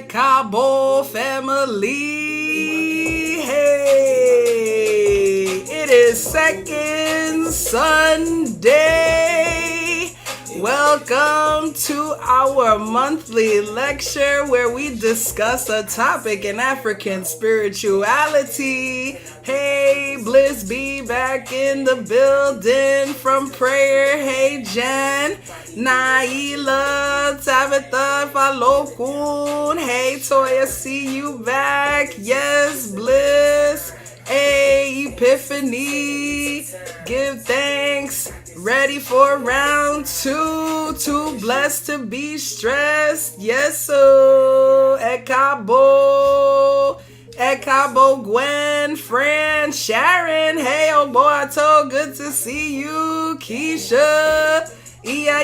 Cabo family, hey, it is second Sunday. Welcome to our monthly lecture where we discuss a topic in African spirituality. Hey, Bliss be back in the building from prayer. Hey, Jen, Naila, Tabitha, Falokun. Hey, Toya, see you back. Yes, Bliss. Hey, Epiphany, give thanks. Ready for round two. Too blessed to be stressed. Yes, so. Ekabo, Gwen, Fran, Sharon. Hey, oh boy, good to see you. Keisha, Iya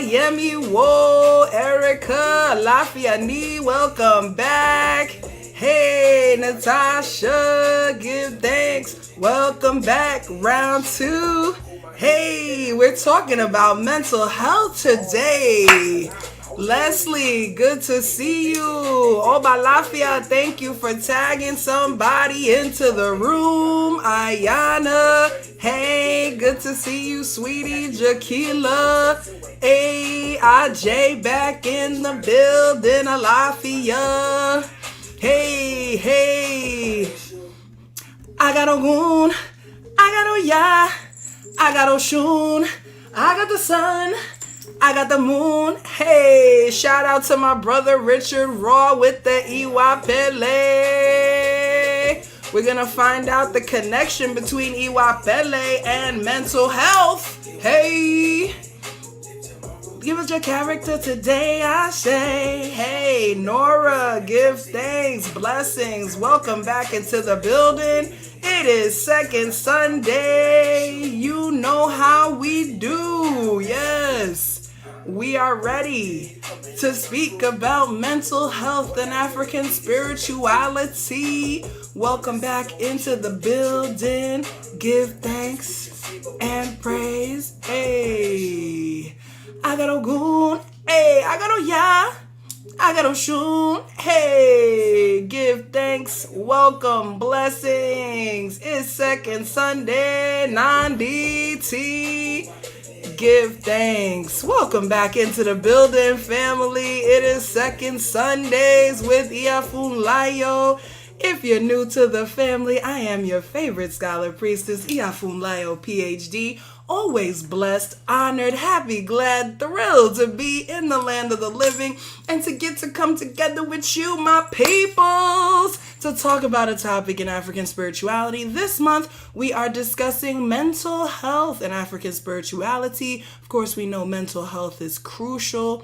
Wo, Erica, Lafiani, welcome back. Hey, Natasha, give thanks. Welcome back, round two. Hey, we're talking about mental health today. Leslie, good to see you. Oba Lafia, thank you for tagging somebody into the room. Ayana, hey, good to see you, sweetie. Jaquila, hey, AJ back in the building. Alafia, hey. I got a goon, I got a ya, I got Oshun, I got the sun, I got the moon. Hey, shout out to my brother Richard Raw with the Iwa Pele. We're going to find out the connection between Iwa Pele and mental health. Hey, give us your character today, I say. Hey, Nora, give thanks, blessings. Welcome back into the building. It is second Sunday. You know how we do. Yes. We are ready to speak about mental health and African spirituality. Welcome back into the building. Give thanks and praise. Hey, I got Ogun. Hey, I got Oya. I got Oshun. Hey, give thanks. Welcome, blessings. It's second Sunday, non-DT. Give thanks. Welcome back into the building, family. It is second Sundays with Iya Funlayo. If you're new to the family, I am your favorite scholar priestess, Iya Funlayo, PhD. Always blessed, honored, happy, glad, thrilled to be in the land of the living and to get to come together with you, my peoples, to talk about a topic in African spirituality. This month, we are discussing mental health and African spirituality. Of course, we know mental health is crucial.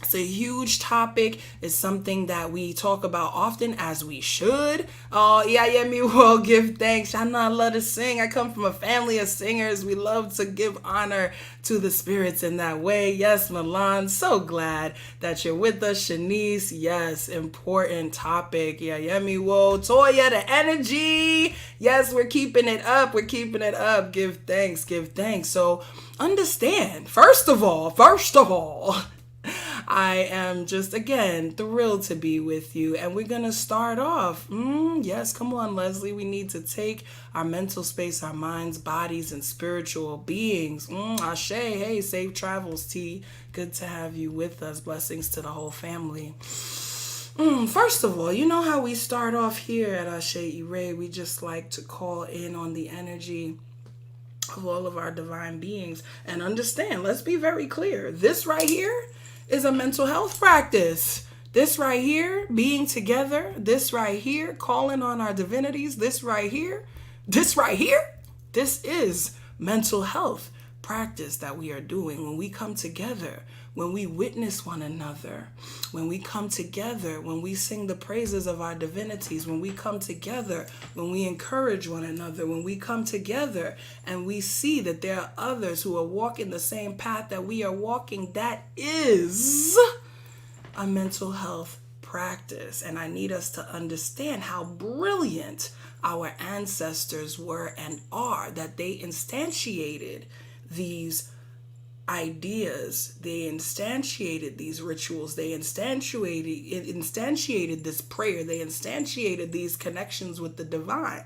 It's a huge topic. It's something that we talk about often, as we should. Oh, yeah, me will give thanks. I know I love to sing. I come from a family of singers. We love to give honor to the spirits in that way. Yes, Milan, so glad that you're with us. Shanice, yes, important topic. Yeah, me will. Toya, the energy. Yes, we're keeping it up. Give thanks. So understand, first of all, I am just, again, thrilled to be with you. And we're going to start off. Yes, come on, Leslie. We need to take our mental space, our minds, bodies, and spiritual beings. Ashe, hey, safe travels, T. Good to have you with us. Blessings to the whole family. First of all, you know how we start off here at Ase Ire? We just like to call in on the energy of all of our divine beings. And understand, let's be very clear. This right here is a mental health practice. This right here, being together, this right here, calling on our divinities, this right here, this is mental health practice that we are doing when we come together, when we witness one another, when we come together, when we sing the praises of our divinities, when we come together, when we encourage one another, when we come together and we see that there are others who are walking the same path that we are walking. That is a mental health practice. And I need us to understand how brilliant our ancestors were and are, that they instantiated these ideas, they instantiated these rituals, they instantiated this prayer, they instantiated these connections with the divine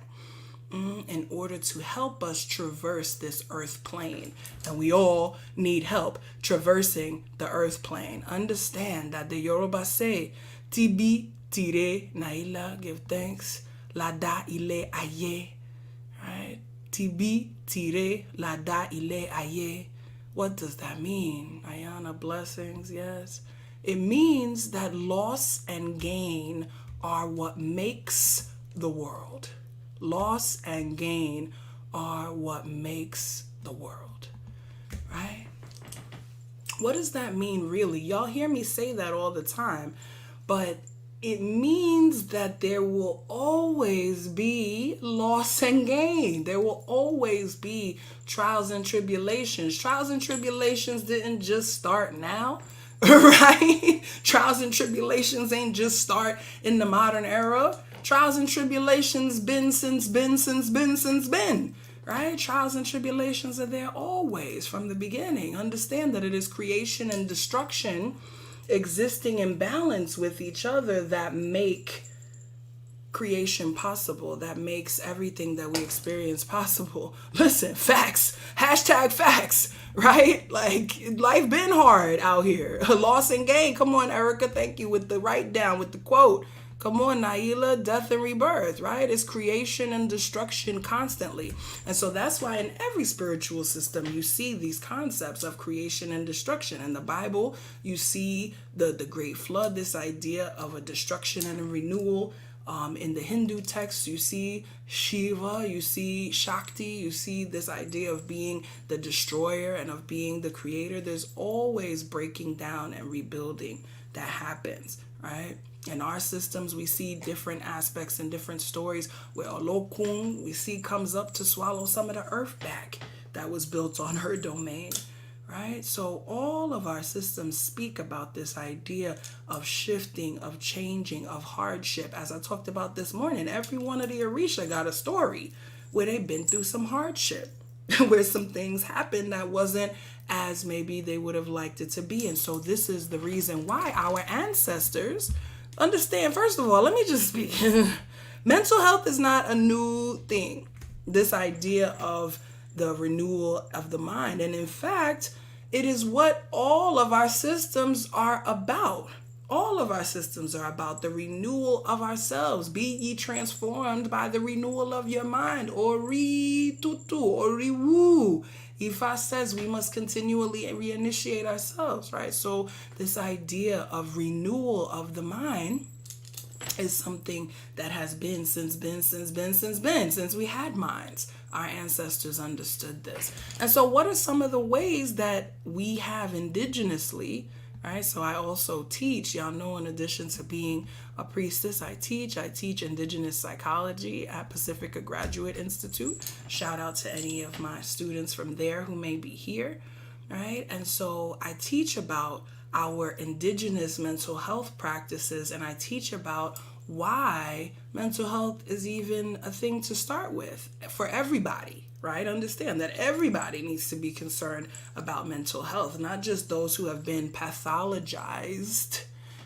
in order to help us traverse this earth plane. And we all need help traversing the earth plane. Understand that the Yoruba say, Tibi tire naila, give thanks, lada ile aye, right? Tibi tire lada ile aye. What does that mean? Ayana, blessings, yes. It means that loss and gain are what makes the world. Loss and gain are what makes the world, right? What does that mean really? Y'all hear me say that all the time, but it means that there will always be loss and gain. There will always be trials and tribulations. Trials and tribulations didn't just start now, right? Trials and tribulations ain't just start in the modern era. Trials and tribulations been, right? Trials and tribulations are there always from the beginning. Understand that it is creation and destruction existing in balance with each other that make creation possible, that makes everything that we experience possible. Listen, facts, hashtag facts, right? Like, life been hard out here. Loss and gain. Come on, Erica, thank you with the write down, with the quote. Come on, Naila, death and rebirth, right? It's creation and destruction constantly. And so that's why in every spiritual system, you see these concepts of creation and destruction. In the Bible, you see the great flood, this idea of a destruction and a renewal. In the Hindu texts, you see Shiva, you see Shakti, you see this idea of being the destroyer and of being the creator. There's always breaking down and rebuilding that happens, right? In our systems, we see different aspects and different stories where Olokun, we see, comes up to swallow some of the earth back that was built on her domain, right? So all of our systems speak about this idea of shifting, of changing, of hardship. As I talked about this morning, every one of the Orisa got a story where they've been through some hardship, where some things happened that wasn't as maybe they would have liked it to be. And so this is the reason why our ancestors understand. First of all, let me just speak. Mental health is not a new thing. This idea of the renewal of the mind. And in fact, it is what all of our systems are about. All of our systems are about the renewal of ourselves. Be ye transformed by the renewal of your mind. Ori tutu, ori woo. Ifa says we must continually reinitiate ourselves, right? So this idea of renewal of the mind is something that has been since we had minds. Our ancestors understood this. And so what are some of the ways that we have indigenously, right? So I also teach, y'all know, in addition to being a priestess, I teach indigenous psychology at Pacifica Graduate Institute. Shout out to any of my students from there who may be here, right? And so I teach about our indigenous mental health practices, and I teach about why mental health is even a thing to start with for everybody, right? Understand that everybody needs to be concerned about mental health, not just those who have been pathologized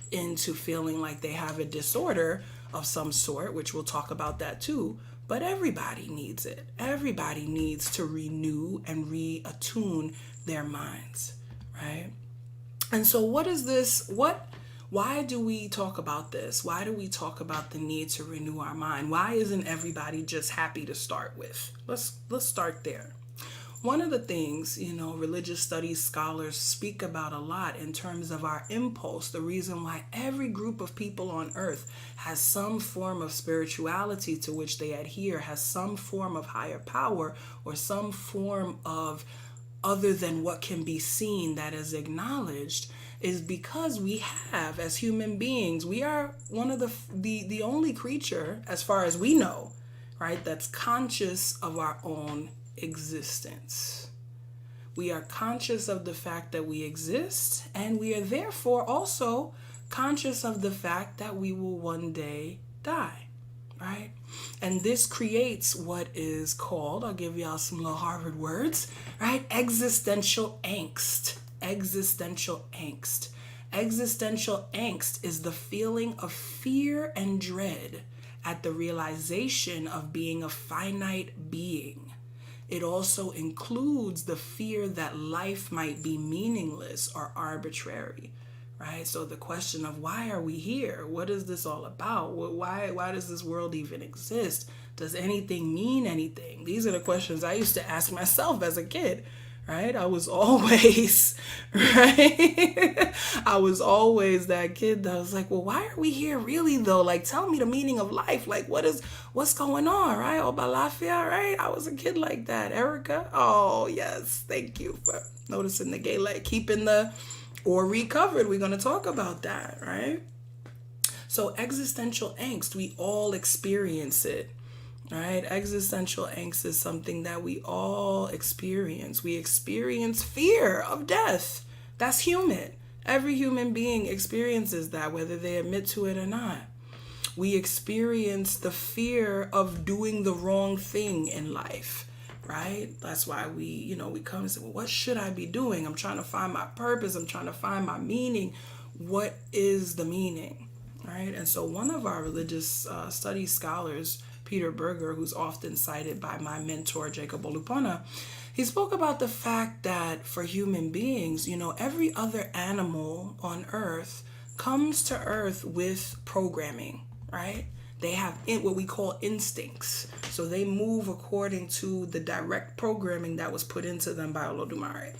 into feeling like they have a disorder of some sort, which we'll talk about that too, but everybody needs it. Everybody needs to renew and reattune their minds, right? And so what is this? Why do we talk about this? Why do we talk about the need to renew our mind? Why isn't everybody just happy to start with? Let's start there. One of the things, religious studies scholars speak about a lot in terms of our impulse, the reason why every group of people on earth has some form of spirituality to which they adhere, has some form of higher power or some form of other than what can be seen that is acknowledged, is because we have, as human beings, we are one of the only creature, as far as we know, right, that's conscious of our own existence. We are conscious of the fact that we exist, and we are therefore also conscious of the fact that we will one day die. right? And this creates what is called, I'll give y'all some little Harvard words, right? Existential angst. Existential angst. Existential angst is the feeling of fear and dread at the realization of being a finite being. It also includes the fear that life might be meaningless or arbitrary, right? So the question of why are we here? What is this all about? Why does this world even exist? Does anything mean anything? These are the questions I used to ask myself as a kid, right? I was always, right? I was always that kid that was like, well, why are we here really though? Like, tell me the meaning of life. Like, what's going on, right? Oh, Balafia, right? I was a kid like that. Erica? Oh, yes. Thank you for noticing the gay light, keeping the Ori covered. We're going to talk about that, right? So existential angst, we all experience it. Right? Existential angst is something that we all experience. We experience fear of death. That's human. Every human being experiences that, whether they admit to it or not. We experience the fear of doing the wrong thing in life, right? That's why we come and say, well, what should I be doing? I'm trying to find my purpose. I'm trying to find my meaning. What is the meaning, right? And so one of our religious studies scholars, Peter Berger, who's often cited by my mentor, Jacob Olupona, he spoke about the fact that for human beings, every other animal on Earth comes to Earth with programming, right? They have what we call instincts. So they move according to the direct programming that was put into them by Olodumare,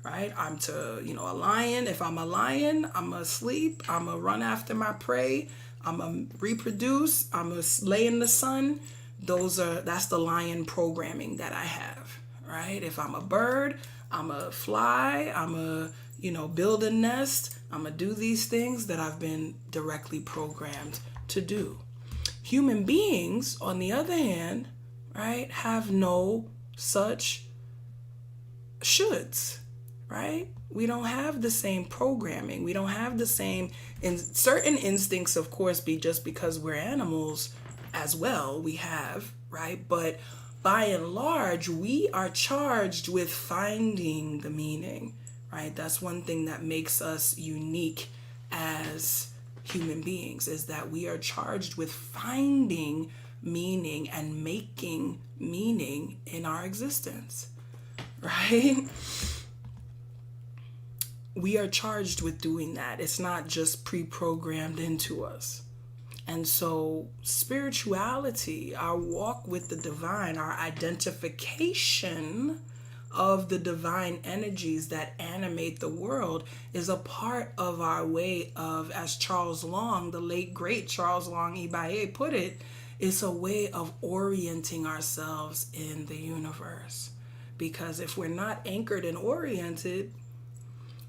right? I'm a lion. If I'm a lion, I'm going to sleep. I'm going to run after my prey. I'm going to reproduce. I'm going to lay in the sun. That's the lion programming that I have, right? If I'm a bird, I'm going to fly. I'm going to, build a nest. I'm going to do these things that I've been directly programmed to do. Human beings, on the other hand, right, have no such shoulds, right? We don't have the same programming. We don't have the same, and certain instincts, of course, just because we're animals as well, we have, right? But by and large, we are charged with finding the meaning, right? That's one thing that makes us unique as human beings, is that we are charged with finding meaning and making meaning in our existence, right? We are charged with doing that. It's not just pre-programmed into us. And so spirituality, our walk with the divine, our identification of the divine energies that animate the world is a part of our way of, as Charles Long, the late great Charles Long Ibaye put it, it's a way of orienting ourselves in the universe. Because if we're not anchored and oriented,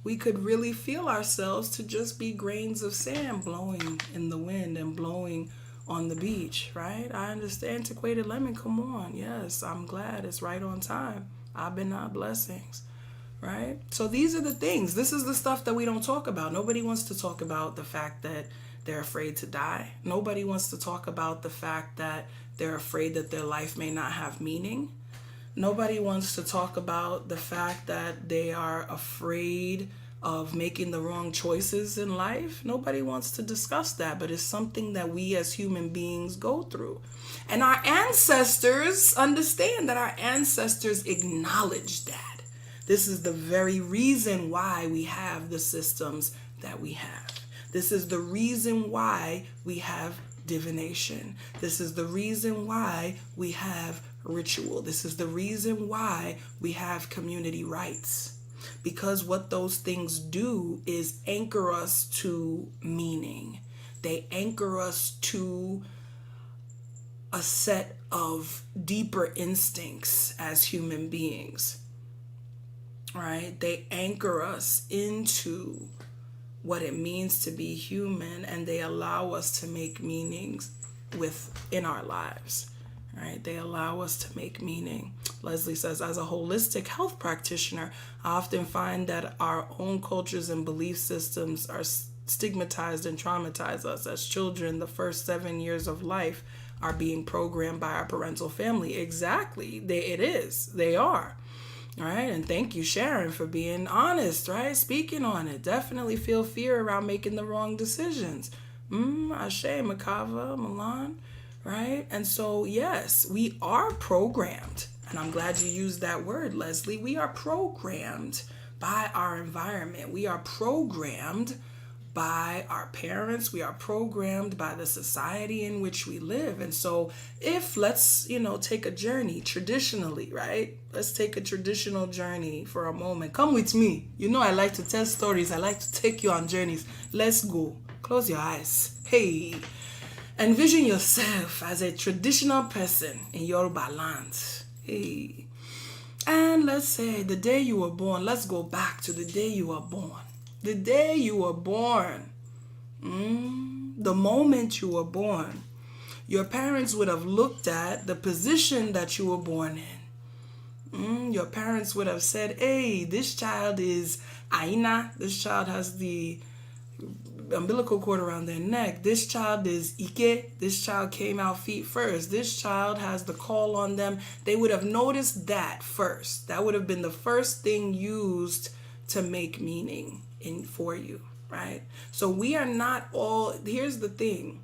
we could really feel ourselves to just be grains of sand blowing in the wind and blowing on the beach, right? I understand, Antiquated Lemon, come on. Yes, I'm glad it's right on time. I've been our blessings, right? So these are the things. This is the stuff that we don't talk about. Nobody wants to talk about the fact that they're afraid to die. Nobody wants to talk about the fact that they're afraid that their life may not have meaning. Nobody wants to talk about the fact that they are afraid of making the wrong choices in life. Nobody wants to discuss that, but it's something that we as human beings go through. And our ancestors understand that. Our ancestors acknowledge that. This is the very reason why we have the systems that we have. This is the reason why we have divination. This is the reason why we have ritual. This is the reason why we have community rights. Because what those things do is anchor us to meaning. They anchor us to a set of deeper instincts as human beings, right? They anchor us into what it means to be human, and they allow us to make meanings in our lives, right? They allow us to make meaning. Leslie says, as a holistic health practitioner, I often find that our own cultures and belief systems are stigmatized and traumatize us. As children, the first 7 years of life are being programmed by our parental family. Exactly. It is. They are. All right. And thank you, Sharon, for being honest, right? Speaking on it. Definitely feel fear around making the wrong decisions. Ashe, Makava, Milan, right? And so, yes, we are programmed. And I'm glad you used that word, Leslie. We are programmed by our environment. We are programmed by our parents. We are programmed by the society in which we live. And so if let's, take a journey traditionally, right? Let's take a traditional journey for a moment. Come with me. I like to tell stories. I like to take you on journeys. Let's go. Close your eyes. Hey. Envision yourself as a traditional person in Yoruba land. Hey. And let's say the day you were born. Let's go back to the day you were born. The day you were born, the moment you were born, your parents would have looked at the position that you were born in. Your parents would have said, hey, this child is Aina. This child has the umbilical cord around their neck. This child is Ike. This child came out feet first. This child has the call on them. They would have noticed that first. That would have been the first thing used to make meaning for you, right? So we are not all, here's the thing,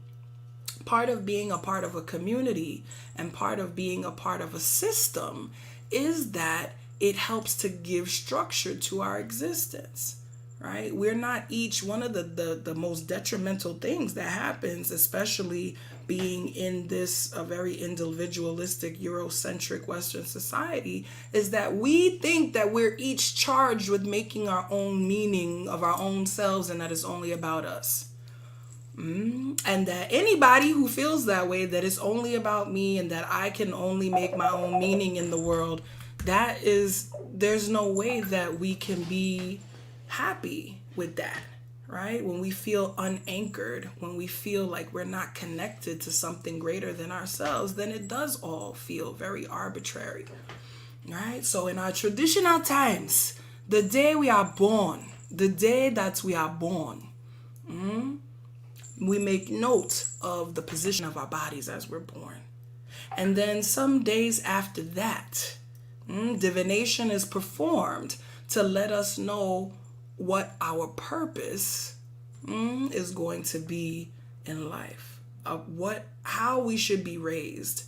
part of being a part of a community and part of being a part of a system is that it helps to give structure to our existence, right? We're not each one of the most detrimental things that happens, especially being in this a very individualistic Eurocentric Western society, is that we think that we're each charged with making our own meaning of our own selves and that it's only about us. And that anybody who feels that way, that it's only about me and that I can only make my own meaning in the world, there's no way that we can be happy with that. Right? When we feel unanchored, when we feel like we're not connected to something greater than ourselves, then it does all feel very arbitrary. Right? So in our traditional times, the day we are born, the day that we are born, we make note of the position of our bodies as we're born. And then some days after that, divination is performed to let us know what our purpose is going to be in life, how we should be raised,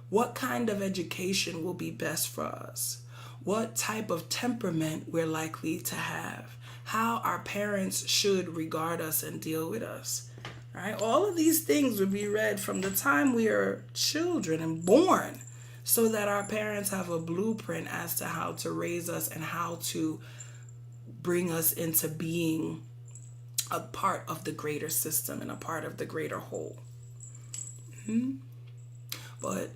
what kind of education will be best for us, what type of temperament we're likely to have, how our parents should regard us and deal with us. Right? All of these things would be read from the time we are children and born, so that our parents have a blueprint as to how to raise us and how to bring us into being a part of the greater system and a part of the greater whole. But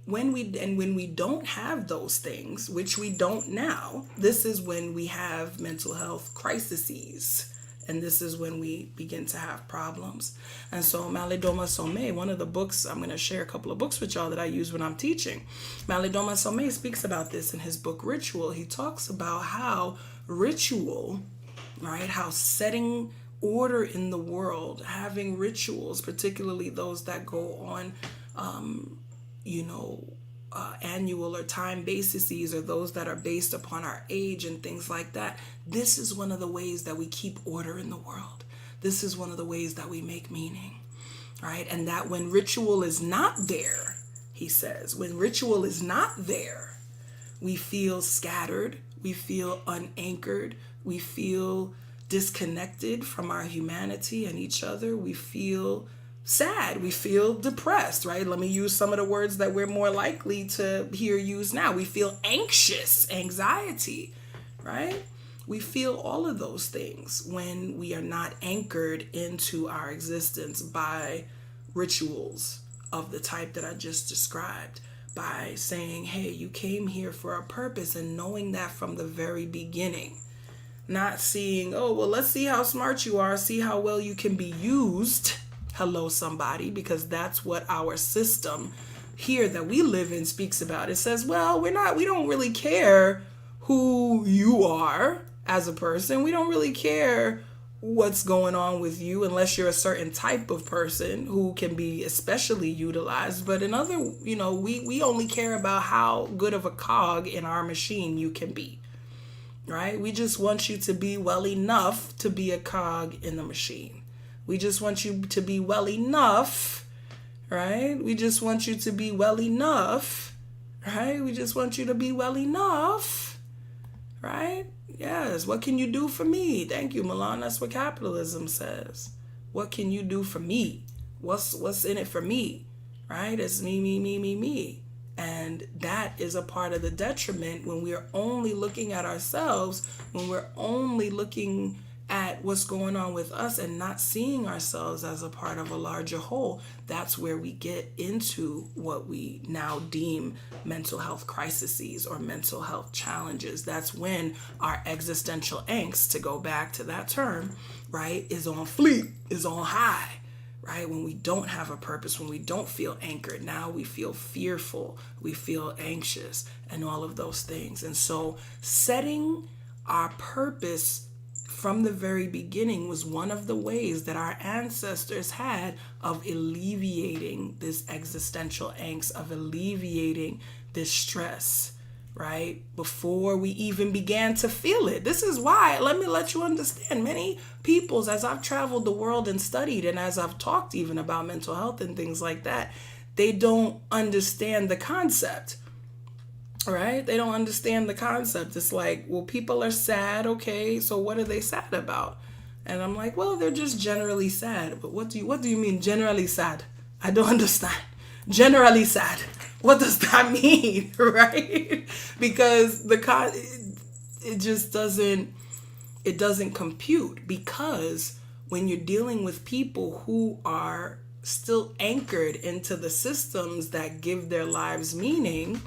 when we don't have those things, which we don't now, this is when we have mental health crises. And this is when we begin to have problems. And so Malidoma Somé, one of the books, I'm going to share a couple of books with y'all that I use when I'm teaching. Malidoma Somé speaks about this in his book Ritual. He talks about how ritual, right, how setting order in the world, having rituals, particularly those that go on, annual or time bases, or those that are based upon our age and things like that. This is one of the ways that we keep order in the world. This is one of the ways that we make meaning, right? And that when ritual is not there, he says, when ritual is not there, we feel scattered, we feel unanchored, we feel disconnected from our humanity and each other, we feel sad, we feel depressed, right? Let me use some of the words that we're more likely to hear used now. We feel anxious, anxiety, right? We feel all of those things when we are not anchored into our existence by rituals of the type that I just described, by saying, hey, you came here for a purpose, and knowing that from the very beginning. Not seeing, oh, well, let's see how smart you are, see how well you can be used. Hello, somebody, because that's what our system here that we live in speaks about. It says, well, we don't really care who you are as a person. We don't really care what's going on with you, unless you're a certain type of person who can be especially utilized. But in other, we only care about how good of a cog in our machine you can be, right? We just want you to be well enough to be a cog in the machine. We just want you to be well enough, right? We just want you to be well enough, right? We just want you to be well enough, right? Yes. What can you do for me? Thank you, Milan. That's what capitalism says. What can you do for me? What's in it for me, right? It's me, me, me, me, me. And that is a part of the detriment when we're only looking at ourselves, when we're only looking at what's going on with us and not seeing ourselves as a part of a larger whole. That's where we get into what we now deem mental health crises or mental health challenges. That's when our existential angst, to go back to that term, right, is on fleek, is on high, right? When we don't have a purpose, when we don't feel anchored, now we feel fearful, we feel anxious, and all of those things. And so setting our purpose from the very beginning was one of the ways that our ancestors had of alleviating this existential angst, of alleviating this stress, right? Before we even began to feel it. This is why, let me let you understand, many peoples, as I've traveled the world and studied, and as I've talked even about mental health and things like that, they don't understand the concept. Right? They don't understand the concept. It's like, well, people are sad. Okay, so what are they sad about? And I'm like, well, they're just generally sad. But what do you mean generally sad? I don't understand. Generally sad. What does that mean? Right? Because it just doesn't compute, because when you're dealing with people who are still anchored into the systems that give their lives meaning,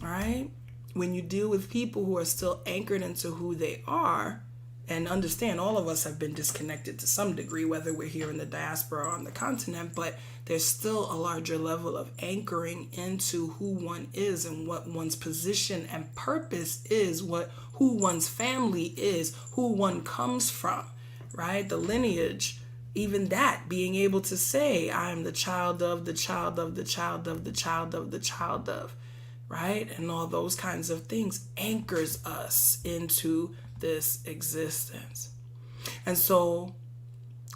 right? When you deal with people who are still anchored into who they are, and understand all of us have been disconnected to some degree, whether we're here in the diaspora or on the continent, but there's still a larger level of anchoring into who one is and what one's position and purpose is, who one's family is, who one comes from, right? The lineage, even that, being able to say, I am the child of the child of the child of the child of the child of, right? And all those kinds of things anchors us into this existence. And so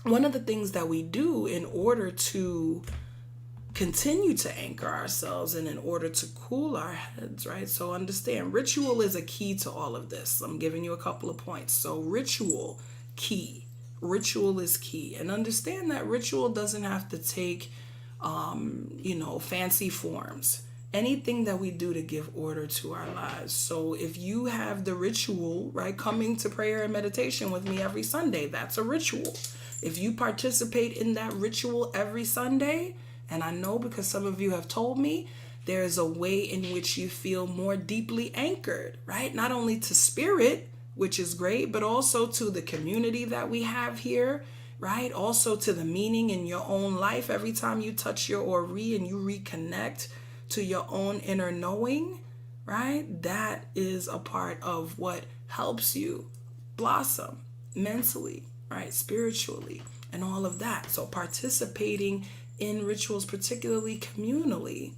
one of the things that we do in order to continue to anchor ourselves and in order to cool our heads, right? So understand, ritual is a key to all of this. I'm giving you a couple of points. So ritual, key. Ritual is key. And understand that ritual doesn't have to take, fancy forms. Anything that we do to give order to our lives. So if you have the ritual, right, coming to prayer and meditation with me every Sunday, that's a ritual. If you participate in that ritual every Sunday, and I know because some of you have told me, there is a way in which you feel more deeply anchored, right? Not only to spirit, which is great, but also to the community that we have here, right? Also to the meaning in your own life. Every time you touch your Ori and you reconnect to your own inner knowing, right? That is a part of what helps you blossom mentally, right? Spiritually, and all of that. So participating in rituals, particularly communally,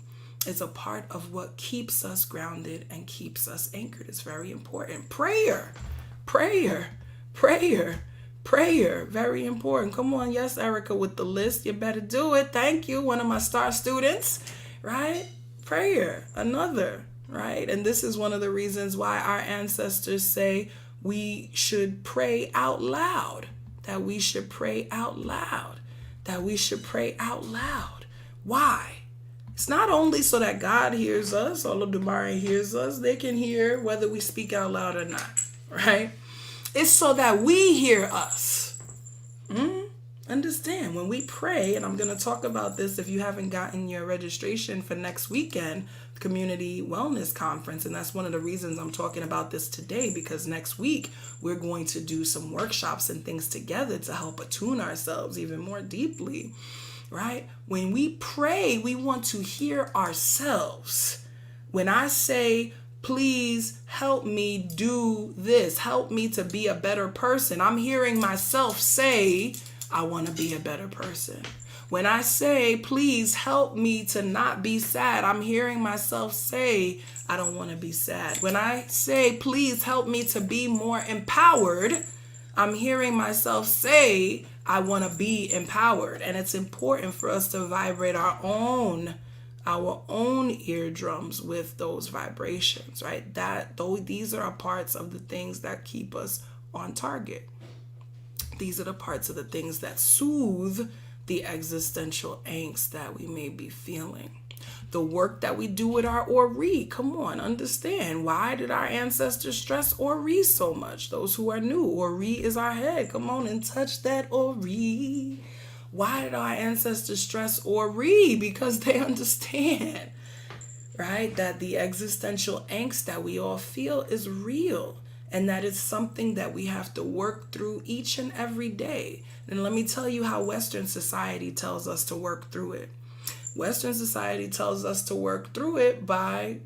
is a part of what keeps us grounded and keeps us anchored. It's very important. Prayer, very important. Come on, yes, Erica, with the list. You better do it. Thank you, one of my star students, right? Prayer, another, right? And this is one of the reasons why our ancestors say we should pray out loud, that we should pray out loud, that we should pray out loud. Why? It's not only so that God hears us, Olodumare hears us, they can hear whether we speak out loud or not, right? It's so that we hear us. Understand, when we pray, and I'm going to talk about this if you haven't gotten your registration for next weekend, Community Wellness Conference, and that's one of the reasons I'm talking about this today, because next week we're going to do some workshops and things together to help attune ourselves even more deeply, right? When we pray, we want to hear ourselves. When I say please help me do this. Help me to be a better person. I'm hearing myself say, I want to be a better person. When I say, please help me to not be sad, I'm hearing myself say, I don't want to be sad. When I say, please help me to be more empowered, I'm hearing myself say, I want to be empowered. And it's important for us to vibrate our own eardrums with those vibrations, right? These are parts of the things that keep us on target. These are the parts of the things that soothe the existential angst that we may be feeling. The work that we do with our Ori, come on, understand. Why did our ancestors stress Ori so much? Those who are new, Ori is our head. Come on and touch that Ori. Why did our ancestors stress Ori? Because they understand, right, that the existential angst that we all feel is real. And that it's something that we have to work through each and every day. And let me tell you how Western society tells us to work through it. Western society tells us to work through it by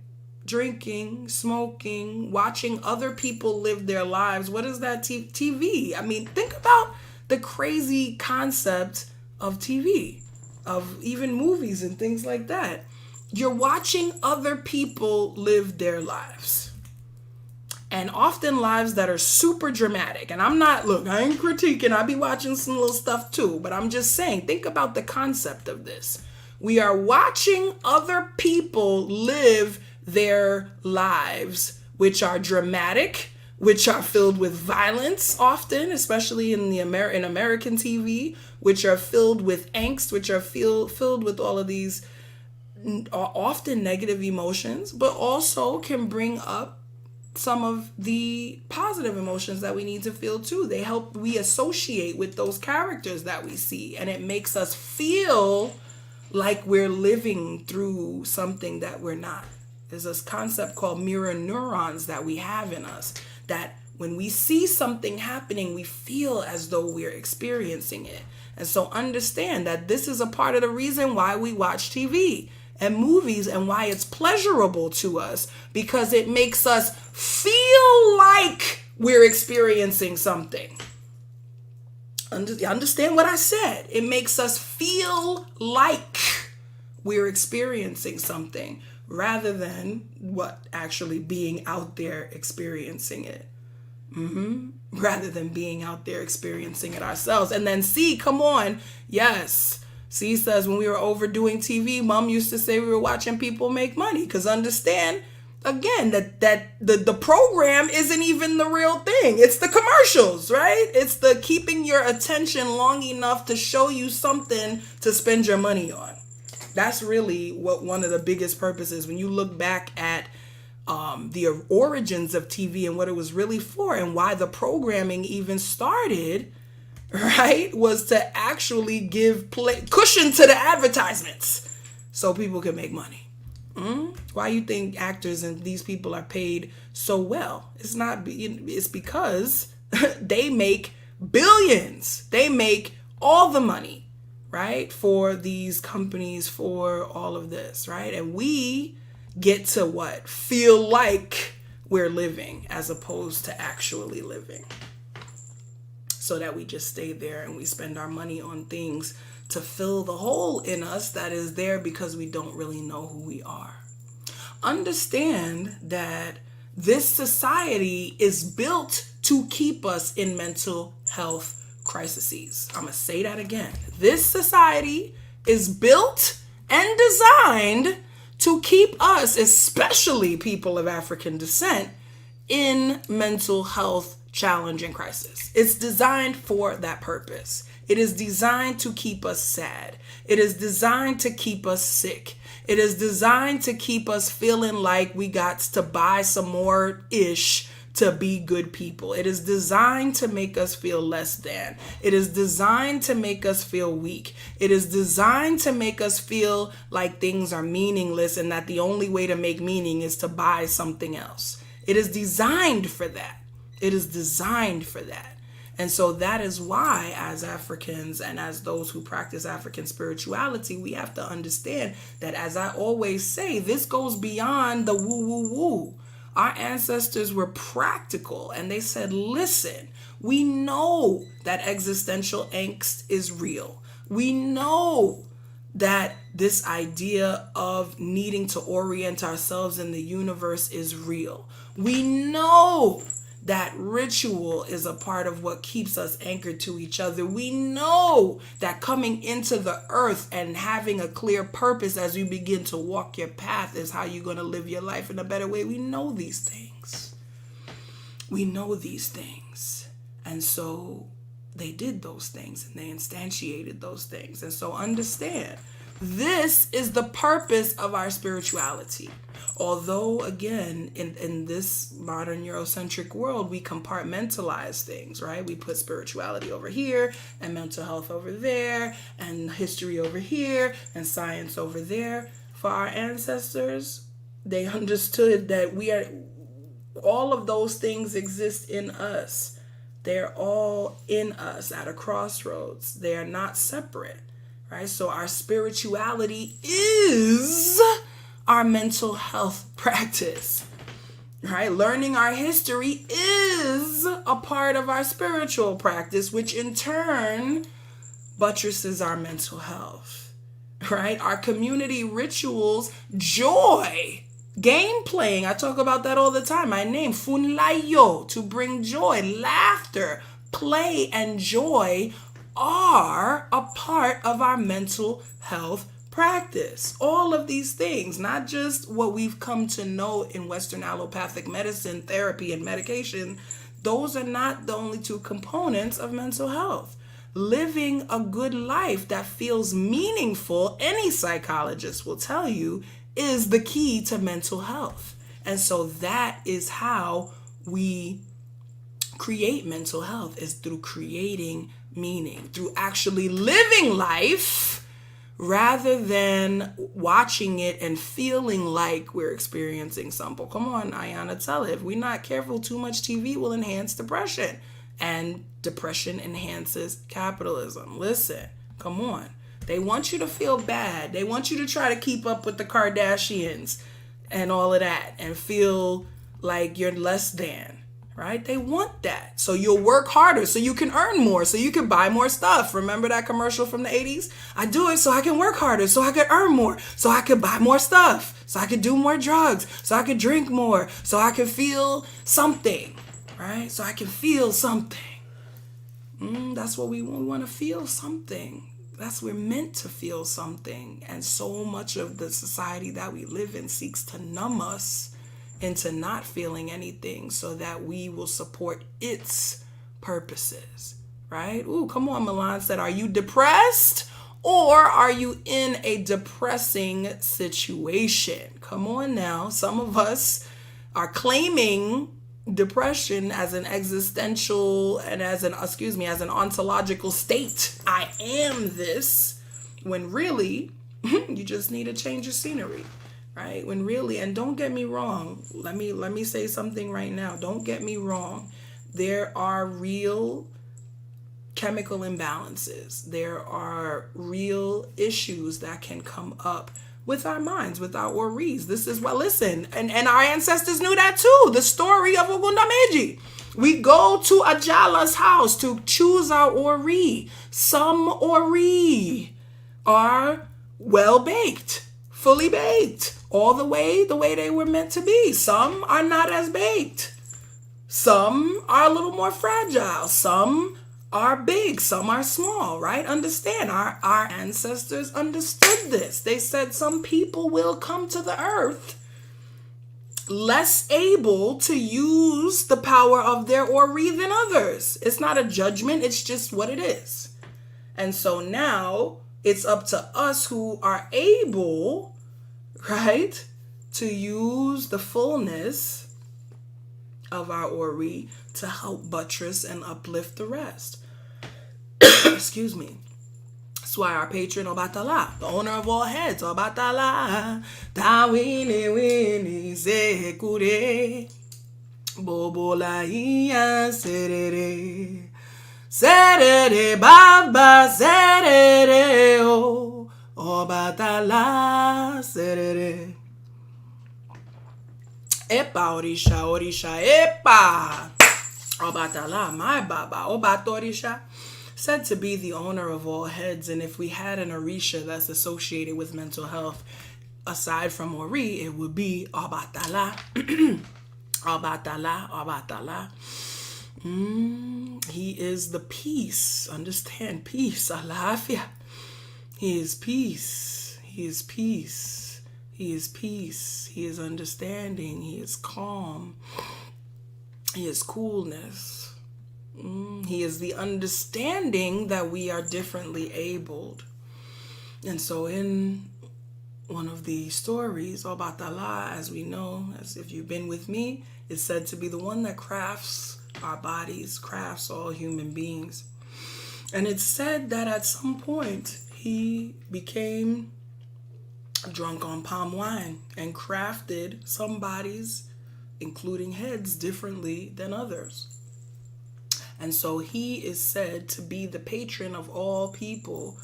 drinking, smoking, watching other people live their lives. What is that? TV. I mean, think about the crazy concept of TV, of even movies and things like that. You're watching other people live their lives. And often lives that are super dramatic. And I ain't critiquing. I be watching some little stuff too. But I'm just saying, think about the concept of this. We are watching other people live their lives, which are dramatic, which are filled with violence often, especially in in American TV, which are filled with angst, which are filled with all of these often negative emotions, but also can bring up some of the positive emotions that we need to feel too. We associate with those characters that we see, and it makes us feel like we're living through something that we're not. There's this concept called mirror neurons that we have in us, that when we see something happening, we feel as though we're experiencing it. And so understand that this is a part of the reason why we watch TV and movies and why it's pleasurable to us, because it makes us feel like we're experiencing something. Understand what I said? It makes us feel like we're experiencing something rather than actually being out there experiencing it. Rather than being out there experiencing it ourselves. And then C, come on. Yes. C says when we were overdoing TV, Mom used to say we were watching people make money. Because understand, again, that the program isn't even the real thing. It's the commercials, right? It's the keeping your attention long enough to show you something to spend your money on. That's really what one of the biggest purposes, when you look back at the origins of TV and what it was really for and why the programming even started, right, was to actually give cushion to the advertisements so people can make money. Why you think actors and these people are paid so well? It's because they make billions. They make all the money, right, for these companies, for all of this, right? And we get to feel like we're living as opposed to actually living. So that we just stay there and we spend our money on things to fill the hole in us that is there because we don't really know who we are. Understand that this society is built to keep us in mental health crises. I'm going to say that again. This society is built and designed to keep us, especially people of African descent, in mental health challenge and crisis. It's designed for that purpose. It is designed to keep us sad. It is designed to keep us sick. It is designed to keep us feeling like we got to buy some more ish to be good people. It is designed to make us feel less than. It is designed to make us feel weak. It is designed to make us feel like things are meaningless and that the only way to make meaning is to buy something else. It is designed for that. It is designed for that. And so that is why, as Africans and as those who practice African spirituality, we have to understand that, as I always say, this goes beyond the woo-woo-woo. Our ancestors were practical, and they said, listen, we know that existential angst is real. We know that this idea of needing to orient ourselves in the universe is real. We know that ritual is a part of what keeps us anchored to each other. We know that coming into the earth and having a clear purpose as you begin to walk your path is how you're going to live your life in a better way. We know these things. We know these things. And so they did those things and they instantiated those things. And so understand, this is the purpose of our spirituality. Although, again, in this modern Eurocentric world, we compartmentalize things, right? We put spirituality over here and mental health over there and history over here and science over there. For our ancestors, they understood that all of those things exist in us. They're all in us at a crossroads. They are not separate, right? So our spirituality is our mental health practice, right? Learning our history is a part of our spiritual practice, which in turn buttresses our mental health, right? Our community rituals, joy, game playing. I talk about that all the time. My name, Funlayo, to bring joy, laughter, play, and joy are a part of our mental health practice. All of these things, not just what we've come to know in Western allopathic medicine, therapy, and medication, those are not the only two components of mental health. Living a good life that feels meaningful, any psychologist will tell you, is the key to mental health. And so that is how we create mental health, is through creating meaning, through actually living life rather than watching it and feeling like we're experiencing something. Come on, Ayana, tell it. If we're not careful, too much TV will enhance depression, and depression enhances capitalism. Listen, come on. They want you to feel bad. They want you to try to keep up with the Kardashians and all of that and feel like you're less than, right? They want that. So you'll work harder so you can earn more, so you can buy more stuff. Remember that commercial from the 80s? I do it so I can work harder, so I can earn more, so I can buy more stuff, so I can do more drugs, so I can drink more, so I can feel something, right? So I can feel something. That's what we want. We want to feel something. We're meant to feel something. And so much of the society that we live in seeks to numb us into not feeling anything so that we will support its purposes, right? Ooh, come on, Milan said, are you depressed or are you in a depressing situation? Come on now. Some of us are claiming depression as an existential and as an ontological state. I am this, when really you just need to change your scenery, right? When really, and don't get me wrong, let me say something right now. Don't get me wrong. There are real chemical imbalances. There are real issues that can come up with our minds, with our oris. This is what, listen, and our ancestors knew that too. The story of Ogundameji. We go to Ajala's house to choose our ori. Some ori are well-baked, fully baked, all the way they were meant to be. Some are not as baked. Some are a little more fragile. Some are big, some are small, right? Understand, our ancestors understood this. They said some people will come to the earth less able to use the power of their ori than others. It's not a judgment, it's just what it is. And so now it's up to us who are able, right, to use the fullness of our ori to help buttress and uplift the rest. Excuse me. That's why our patron Obatala, the owner of all heads, Obatala, Tawini Wini Sekure, Bobola Iya Ase Ire, Baba Ase Ire, Obatala Ase Ire. Epa, Orisha, Orisha, Epa. Obatala, my Baba, Obat Orisha. Said to be the owner of all heads, and if we had an Orisha that's associated with mental health, aside from Ori, it would be Obatala. Obatala, Obatala. He is the peace. Understand, peace. Alafia. He is peace. He is peace. He is peace. He is understanding. He is calm. He is coolness. He is the understanding that we are differently abled. And so in one of the stories, Obatala, as we know, as if you've been with me, is said to be the one that crafts our bodies, crafts all human beings. And it's said that at some point he became drunk on palm wine and crafted some bodies, including heads, differently than others. And so he is said to be the patron of all people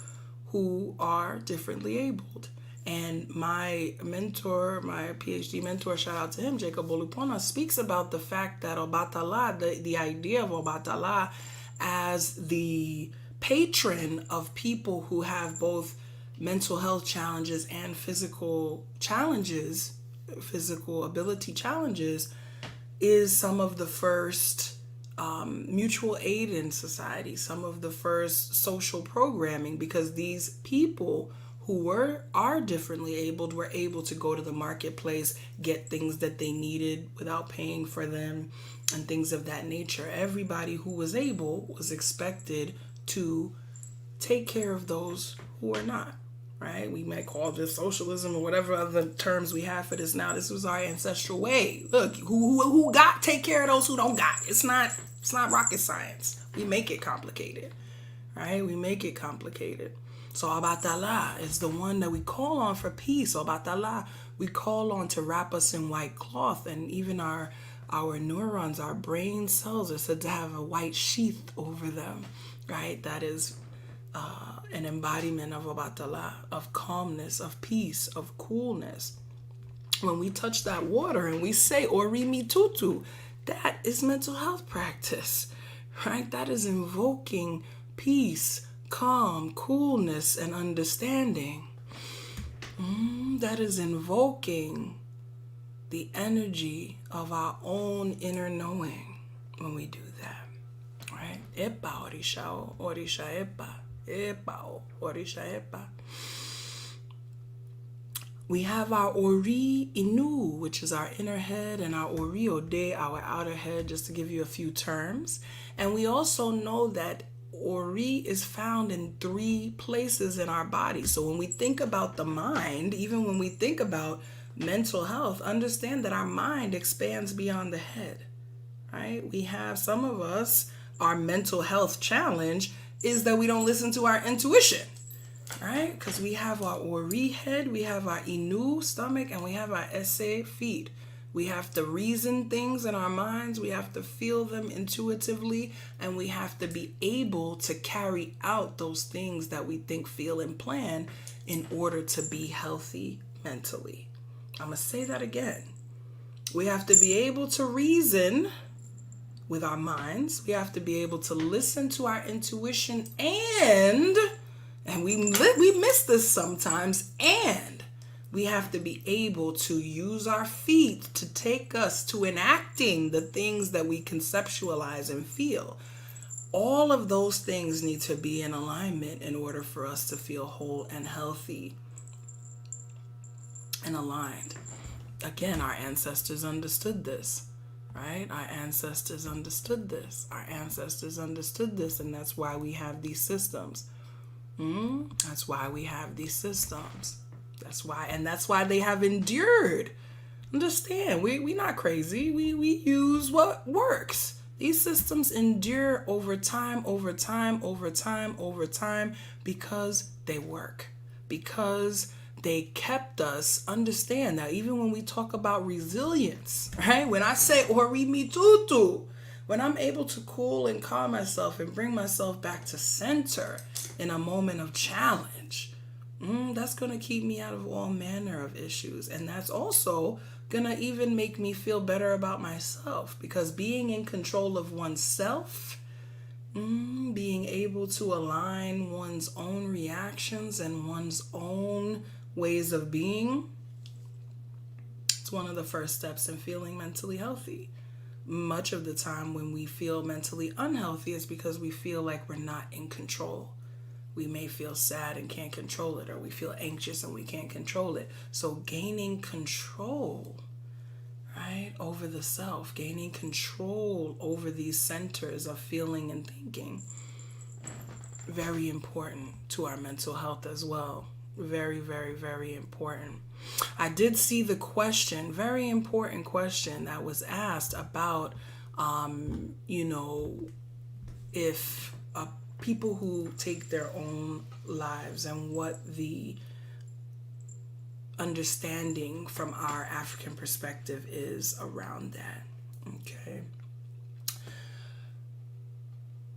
who are differently abled. And my mentor, my PhD mentor, shout out to him, Jacob Olupona, speaks about the fact that Obatala, the idea of Obatala as the patron of people who have both mental health challenges and physical challenges, physical ability challenges, is some of the first mutual aid in society, some of the first social programming, because these people who are differently abled were able to go to the marketplace, get things that they needed without paying for them, and things of that nature. Everybody who was able was expected to take care of those who were not, right? We might call this socialism or whatever other terms we have for this now. This was our ancestral way. Look, who got, take care of those who don't got. It's not rocket science. We make it complicated, right? We make it complicated. So Obatala is the one that we call on for peace. Obatala, we call on to wrap us in white cloth, and even our neurons, our brain cells are said to have a white sheath over them, right? That is an embodiment of Obatala, of calmness, of peace, of coolness. When we touch that water and we say Ori Mi Tutu, that is mental health practice, right? That is invoking peace, calm, coolness, and understanding. That is invoking the energy of our own inner knowing when we do that, right? Epa Orisha, Orisha Epa, Epa Orisha Epa. We have our Ori Inu, which is our inner head, and our Ori Ode, our outer head, just to give you a few terms. And we also know that Ori is found in 3 places in our body. So when we think about the mind, even when we think about mental health, understand that our mind expands beyond the head, right? We have some of us, our mental health challenge is that we don't listen to our intuition, right? Because we have our Ori head, we have our Inu stomach, and we have our Ase feet. We have to reason things in our minds, we have to feel them intuitively, and we have to be able to carry out those things that we think, feel, and plan in order to be healthy mentally. I'm going to say that again. We have to be able to reason with our minds. We have to be able to listen to our intuition, and we miss this sometimes, and we have to be able to use our feet to take us to enacting the things that we conceptualize and feel. All of those things need to be in alignment in order for us to feel whole and healthy and aligned. Again, our ancestors understood this, right? Our ancestors understood this. Our ancestors understood this, and that's why we have these systems. That's why we have these systems. That's why they have endured. Understand, we're not crazy. We use what works. These systems endure over time, because they work. Because they kept us, understand. Now, even when we talk about resilience, right? When I say Ori Mi Tutu, when I'm able to cool and calm myself and bring myself back to center in a moment of challenge, that's going to keep me out of all manner of issues. And that's also going to even make me feel better about myself, because being in control of oneself, being able to align one's own reactions and one's own ways of being, it's one of the first steps in feeling mentally healthy. Much of the time when we feel mentally unhealthy is because we feel like we're not in control. We may feel sad and can't control it, or we feel anxious and we can't control it. So gaining control, right, over the self, gaining control over these centers of feeling and thinking, very important to our mental health as well. Very, very, very important. I did see the question, very important question that was asked about, if people who take their own lives and what the understanding from our African perspective is around that. Okay.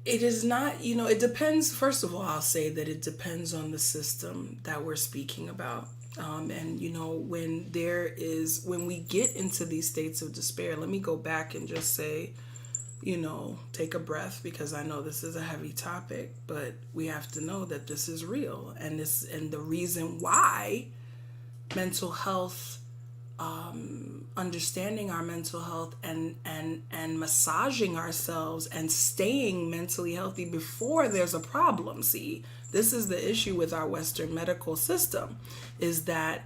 It is not, it depends. First of all, I'll say that it depends on the system that we're speaking about. And when we get into these states of despair, let me go back and just say, take a breath, because I know this is a heavy topic, but we have to know that this is real. And the reason why mental health, understanding our mental health and massaging ourselves and staying mentally healthy before there's a problem. See, this is the issue with our Western medical system, is that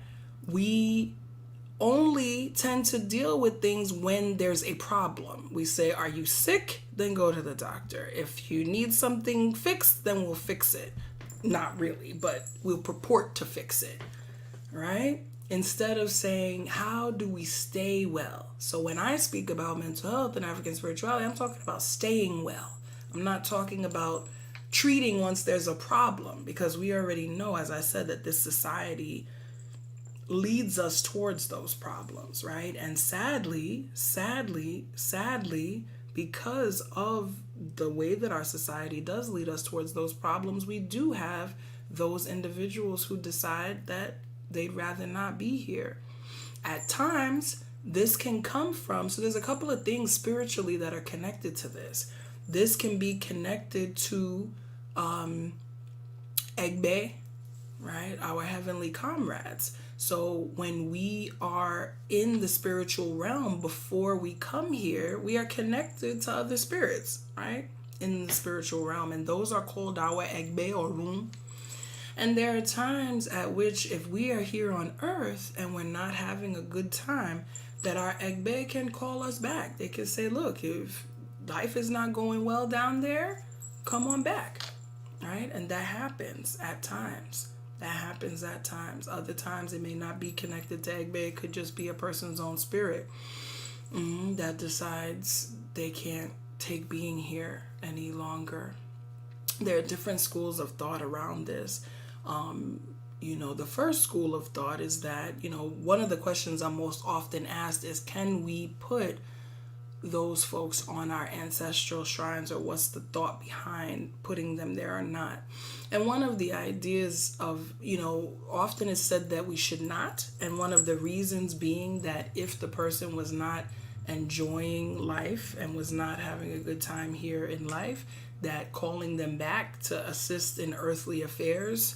we only tend to deal with things when there's a problem. We say, are you sick? Then go to the doctor. If you need something fixed, then we'll fix it. Not really, but we'll purport to fix it, right? Instead of saying, how do we stay well? So when I speak about mental health and African spirituality, I'm talking about staying well. I'm not talking about treating once there's a problem, because we already know, as I said, that this society leads us towards those problems, right? And sadly, because of the way that our society does lead us towards those problems, we do have those individuals who decide that they'd rather not be here. At times, this can come from, so there's a couple of things spiritually that are connected to this. This can be connected to Egbe, right? Our heavenly comrades. So when we are in the spiritual realm, before we come here, we are connected to other spirits, right? In the spiritual realm. And those are called our Egbe or Rum. And there are times at which, if we are here on earth and we're not having a good time, that our Egbe can call us back. They can say, look, if life is not going well down there, come on back, right? And that happens at times. Other times it may not be connected to Egbe. It could just be a person's own spirit that decides they can't take being here any longer. There are different schools of thought around this. The first school of thought is that, one of the questions I'm most often asked is, can we put those folks on our ancestral shrines, or what's the thought behind putting them there or not? And one of the ideas of, often is said that we should not. And one of the reasons being that if the person was not enjoying life and was not having a good time here in life, that calling them back to assist in earthly affairs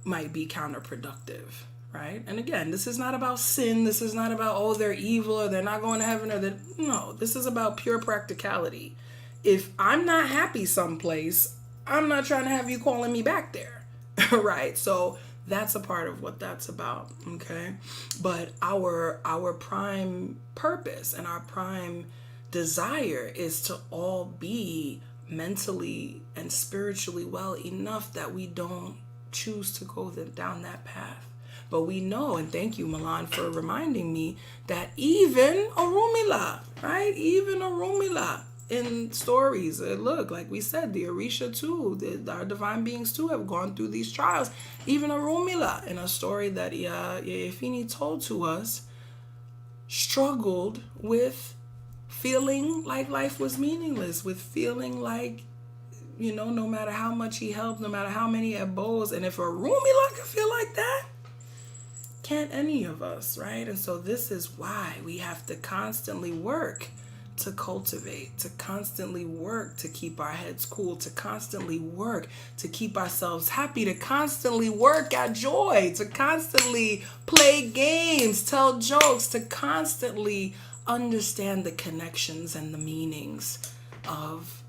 might be counterproductive, right? And again, this is not about sin. This is not about, they're evil or they're not going to heaven no, this is about pure practicality. If I'm not happy someplace, I'm not trying to have you calling me back there, right? So that's a part of what that's about, okay? But our prime purpose and our prime desire is to all be mentally and spiritually well enough that we don't choose to go down that path. But we know, and thank you, Milan, for reminding me, that even Orumila, right? Even Orumila in stories, look, like we said, the Orisa too, our divine beings too have gone through these trials. Even Orumila, in a story that Iya Fini told to us, struggled with feeling like life was meaningless, with feeling like no matter how much he helped, no matter how many abos, and if a roomie could feel like that, can't any of us, right? And so this is why we have to constantly work to cultivate, to constantly work to keep our heads cool, to constantly work to keep ourselves happy, to constantly work at joy, to constantly play games, tell jokes, to constantly understand the connections and the meanings of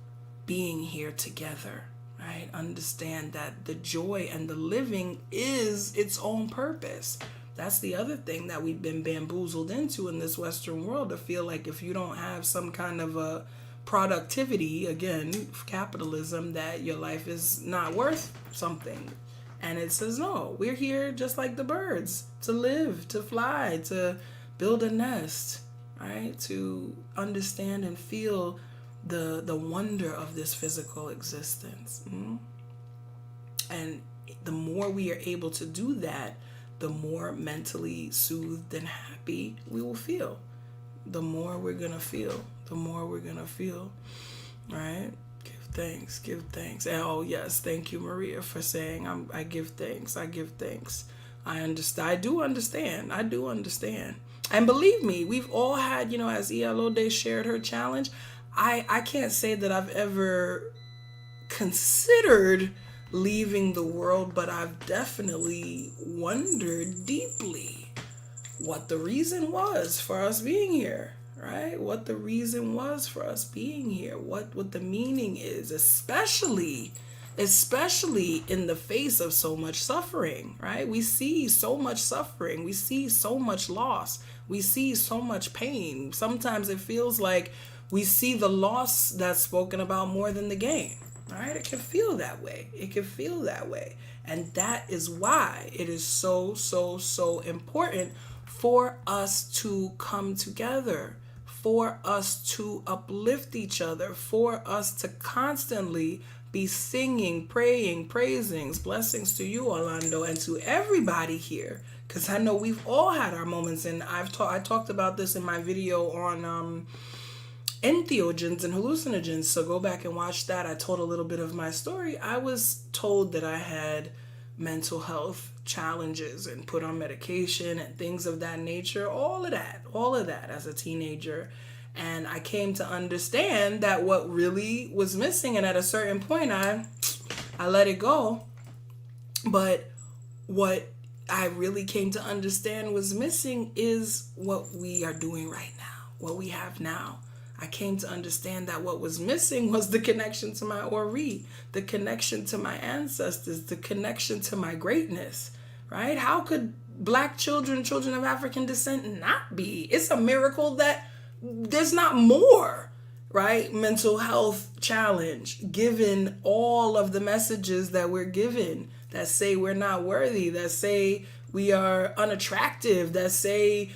being here together, right? Understand that the joy and the living is its own purpose. That's the other thing that we've been bamboozled into in this Western world, to feel like if you don't have some kind of a productivity, again, capitalism, that your life is not worth something. And it says, no, we're here just like the birds, to live, to fly, to build a nest, right? To understand and feel the wonder of this physical existence. And the more we are able to do that, the more mentally soothed and happy we will feel. The more we're going to feel. Right? Give thanks. And oh yes, thank you, Maria, for saying I give thanks. I understand. I do understand. And believe me, we've all had, as Iya shared her challenge, I can't say that I've ever considered leaving the world, but I've definitely wondered deeply what the reason was for us being here, right? What the reason was for us being here, what the meaning is, especially in the face of so much suffering, right? We see so much suffering, we see so much loss, we see so much pain. Sometimes it feels like we see the loss that's spoken about more than the gain. All right, it can feel that way. And that is why it is so important for us to come together, for us to uplift each other, for us to constantly be singing, praying, praising, blessings to you, Orlando, and to everybody here. Because I know we've all had our moments, and I talked about this in my video on entheogens and hallucinogens, so go back and watch that. I told a little bit of my story. I was told that I had mental health challenges and put on medication and things of that nature, all of that as a teenager. And I came to understand that what really was missing, and at a certain point I let it go, but what I really came to understand was missing is what we are doing right now, what we have now. I came to understand that what was missing was the connection to my Ori, the connection to my ancestors, the connection to my greatness, right? How could Black children of African descent not be? It's a miracle that there's not more, right? Mental health challenge, given all of the messages that we're given that say we're not worthy, that say we are unattractive, that say,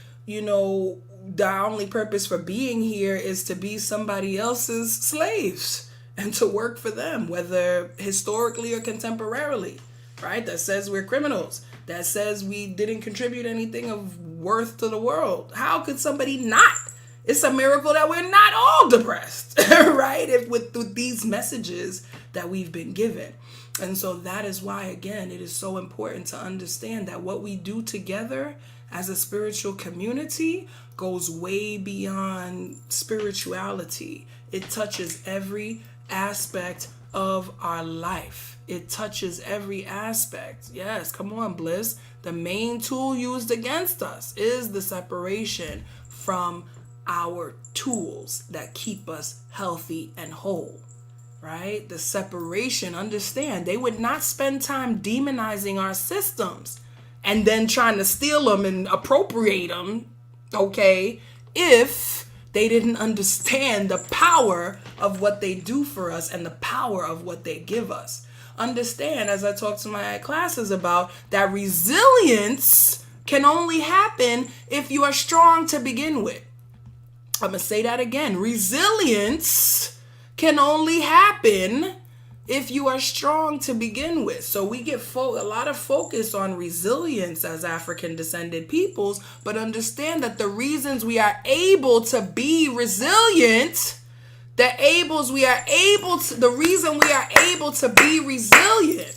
the only purpose for being here is to be somebody else's slaves and to work for them, whether historically or contemporarily, right? That says we're criminals, that says we didn't contribute anything of worth to the world. How could somebody not? It's a miracle that we're not all depressed, right? With these messages that we've been given. And so that is why, again, it is so important to understand that what we do together as a spiritual community goes way beyond spirituality. It touches every aspect of our life. It touches every aspect. Yes, come on, Bliss. The main tool used against us is the separation from our tools that keep us healthy and whole, right? The separation, understand, they would not spend time demonizing our systems and then trying to steal them and appropriate them, okay, if they didn't understand the power of what they do for us and the power of what they give us. Understand, as I talk to my classes about, that resilience can only happen if you are strong to begin with. I'm going to say that again. Resilience can only happen if you are strong to begin with. So we get a lot of focus on resilience as African descended peoples, but understand that the reasons we are able to be resilient The reason we are able to be resilient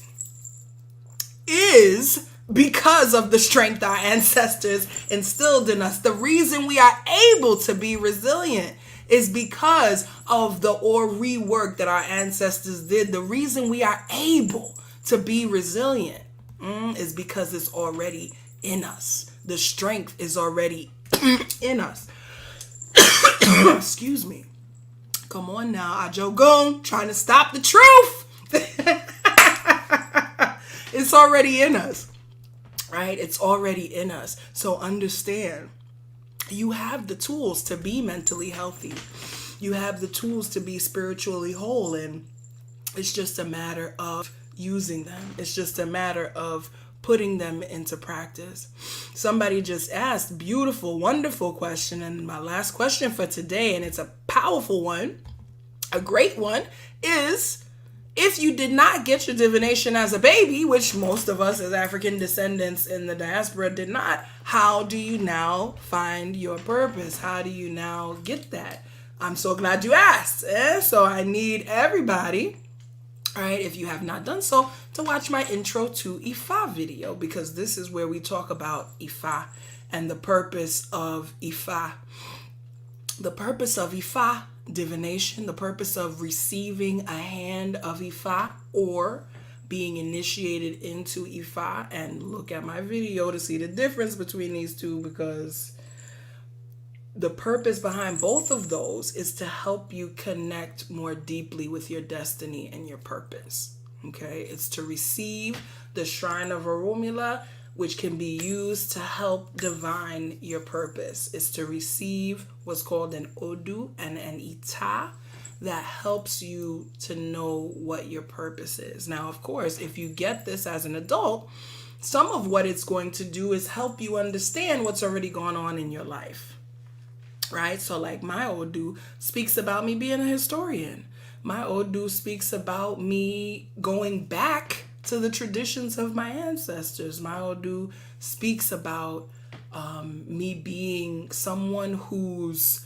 is because of the strength our ancestors instilled in us. The reason we are able to be resilient is because of the rework that our ancestors did. The reason we are able to be resilient is because it's already in us. The strength is already in us. Excuse me. Come on now, Ajogun, trying to stop the truth. It's already in us, right? It's already in us. So understand, you have the tools to be mentally healthy. You have the tools to be spiritually whole, and it's just a matter of using them. It's just a matter of putting them into practice. Somebody just asked, beautiful, wonderful question. And my last question for today, and it's a powerful one, a great one, is if you did not get your divination as a baby, which most of us as African descendants in the diaspora did not, how do you now find your purpose? How do you now get that? I'm so glad you asked. So I need everybody, all right, if you have not done so, to watch my intro to Ifa video, because this is where we talk about Ifa and the purpose of Ifa. The purpose of Ifa divination, the purpose of receiving a hand of Ifa or being initiated into Ifa. And look at my video to see the difference between these two, because the purpose behind both of those is to help you connect more deeply with your destiny and your purpose. Okay, it's to receive the Shrine of Oromila, which can be used to help divine your purpose. It's to receive what's called an Odu and an Ita that helps you to know what your purpose is. Now, of course, if you get this as an adult, some of what it's going to do is help you understand what's already gone on in your life. Right? So like my Odu speaks about me being a historian. My Odu speaks about me going back to the traditions of my ancestors. My Odu speaks about me being someone whose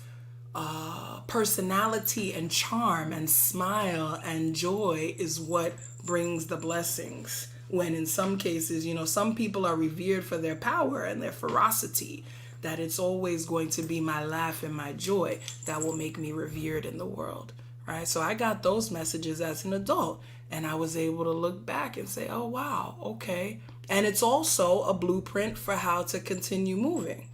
personality and charm and smile and joy is what brings the blessings. When in some cases, some people are revered for their power and their ferocity, that it's always going to be my laugh and my joy that will make me revered in the world, right? So I got those messages as an adult, and I was able to look back and say, oh, wow, okay. And it's also a blueprint for how to continue moving,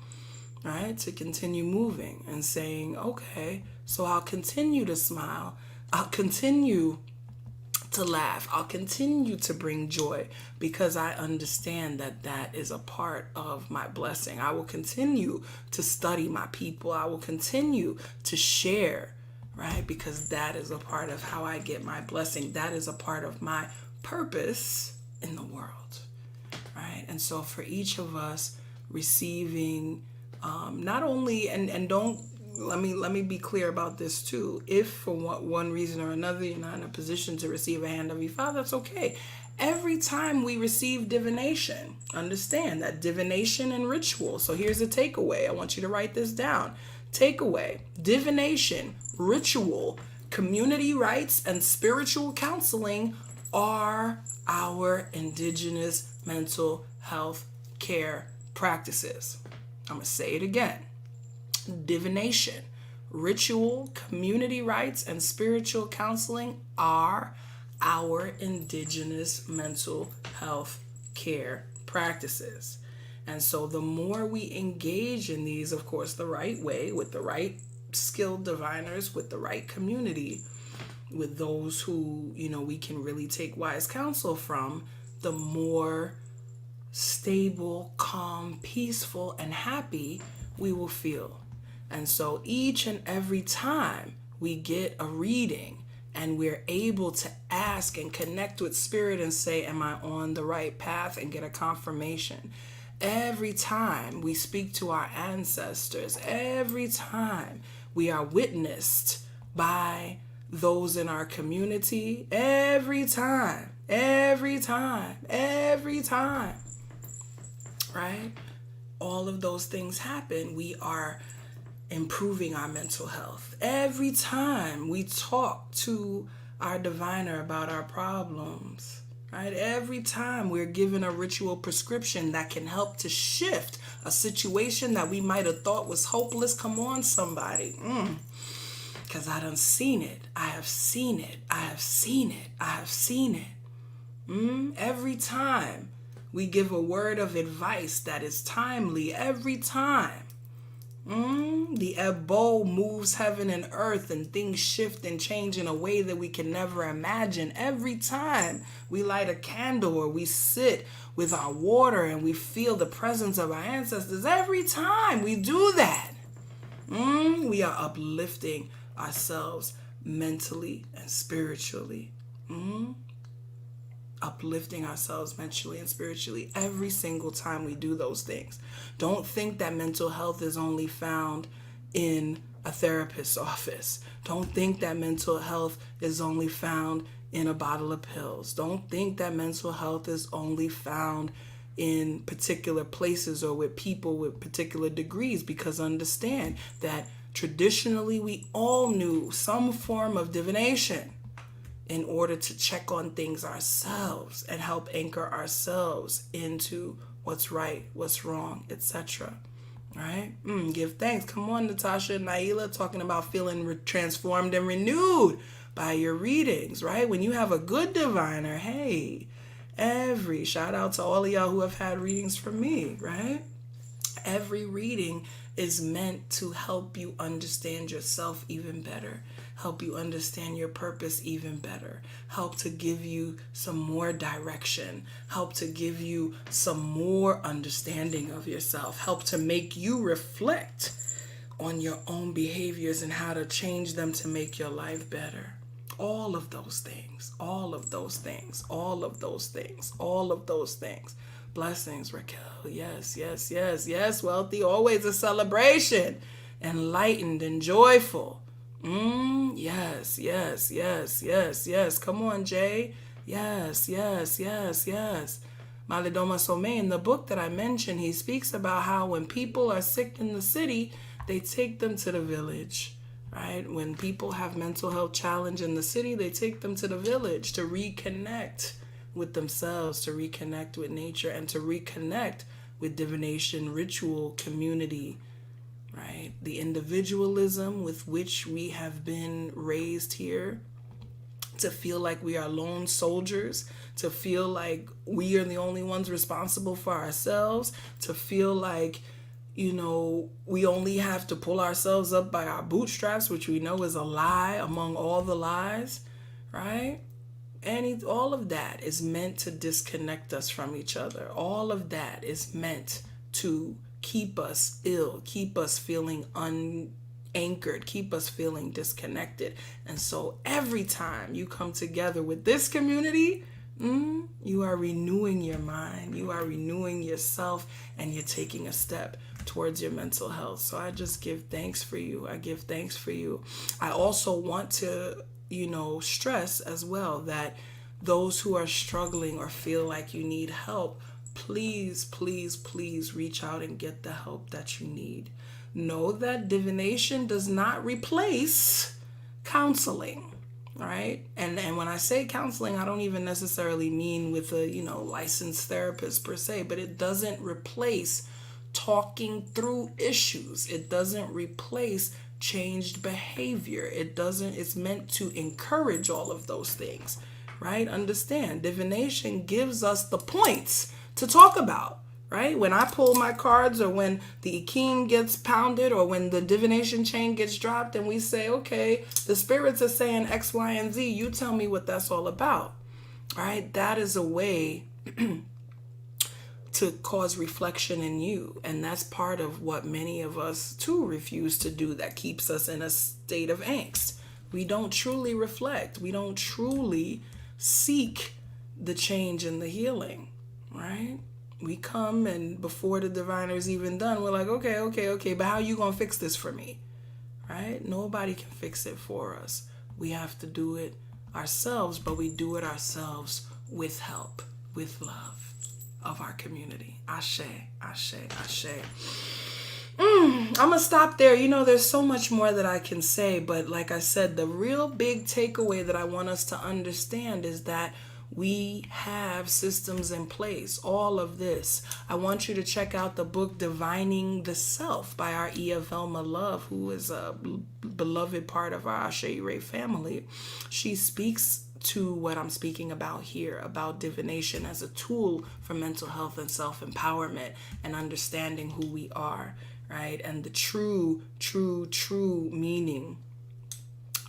right? To continue moving and saying, okay, so I'll continue to smile. I'll continue to laugh. I'll continue to bring joy because I understand that that is a part of my blessing. I will continue to study my people. I will continue to share, right? Because that is a part of how I get my blessing. That is a part of my purpose in the world, right? And so for each of us receiving not only, and don't, let me be clear about this too. If for one reason or another you're not in a position to receive a hand of Ifa, that's okay. Every time we receive divination, understand that divination and ritual. So here's a takeaway. I want you to write this down. Takeaway: divination, ritual, community rites, and spiritual counseling are our indigenous mental health care practices. I'm going to say it again. Divination, ritual, community rites, and spiritual counseling are our indigenous mental health care practices. And so the more we engage in these, of course, the right way, with the right skilled diviners, with the right community, with those who, we can really take wise counsel from, the more stable, calm, peaceful, and happy we will feel. And so each and every time we get a reading and we're able to ask and connect with spirit and say, am I on the right path, and get a confirmation. Every time we speak to our ancestors, every time we are witnessed by those in our community, every time, right? All of those things happen. We are improving our mental health. Every time we talk to our diviner about our problems, right? Every time we're given a ritual prescription that can help to shift a situation that we might have thought was hopeless. Come on, somebody. Because I done seen it. I have seen it. I have seen it. I have seen it. Every time we give a word of advice that is timely, every time the Ebo moves heaven and earth and things shift and change in a way that we can never imagine. Every time we light a candle or we sit with our water and we feel the presence of our ancestors, every time we do that, we are uplifting ourselves mentally and spiritually. Uplifting ourselves mentally and spiritually every single time we do those things. Don't think that mental health is only found in a therapist's office. Don't think that mental health is only found in a bottle of pills. Don't think that mental health is only found in particular places or with people with particular degrees, because understand that traditionally we all knew some form of divination in order to check on things ourselves and help anchor ourselves into what's right, what's wrong, etc. Right? Give thanks. Come on, Natasha and Naila, talking about feeling transformed and renewed by your readings, right? When you have a good diviner, hey, shout out to all of y'all who have had readings from me, right? Every reading is meant to help you understand yourself even better, help you understand your purpose even better, help to give you some more direction, help to give you some more understanding of yourself, help to make you reflect on your own behaviors and how to change them to make your life better. All of those things, all of those things, all of those things, all of those things. Blessings, Raquel. Yes, yes, yes, yes. Wealthy, always a celebration. Enlightened and joyful. Yes, yes, yes, yes, yes. Come on, Jay. Yes, yes, yes, yes. Malidoma Some, in the book that I mentioned, he speaks about how when people are sick in the city, they take them to the village, right? When people have mental health challenge in the city, they take them to the village to reconnect with themselves, to reconnect with nature, and to reconnect with divination, ritual, community, right? The individualism with which we have been raised here, to feel like we are lone soldiers, to feel like we are the only ones responsible for ourselves, to feel like, we only have to pull ourselves up by our bootstraps, which we know is a lie among all the lies, right? And all of that is meant to disconnect us from each other. All of that is meant to keep us ill, keep us feeling unanchored, keep us feeling disconnected. And so every time you come together with this community, you are renewing your mind, you are renewing yourself, and you're taking a step towards your mental health. So I just give thanks for you. I give thanks for you. I also want to stress as well that those who are struggling or feel like you need help, please, please, please reach out and get the help that you need. Know that divination does not replace counseling, right? And when I say counseling, I don't even necessarily mean with a, licensed therapist per se, but it doesn't replace talking through issues. It doesn't replace changed behavior. It's meant to encourage all of those things, right? Understand, divination gives us the points to talk about, right? When I pull my cards, or when the Ikin gets pounded, or when the divination chain gets dropped, and we say, okay, the spirits are saying X, Y, and Z, you tell me what that's all about, right? That is a way to cause reflection in you. And that's part of what many of us too refuse to do, that keeps us in a state of angst. We don't truly reflect. We don't truly seek the change and the healing, right? We come, and before the diviner's even done, we're like, okay, but how are you going to fix this for me, right? Nobody can fix it for us. We have to do it ourselves, but we do it ourselves with help, with love of our community. Ashe, ashe, ashe. I'm going to stop there. There's so much more that I can say, but like I said, the real big takeaway that I want us to understand is that we have systems in place, all of this. I want you to check out the book Divining the Self by our Iya Funlayo, who is a beloved part of our Ase Ire family. She speaks to what I'm speaking about here, about divination as a tool for mental health and self-empowerment and understanding who we are, right? And the true meaning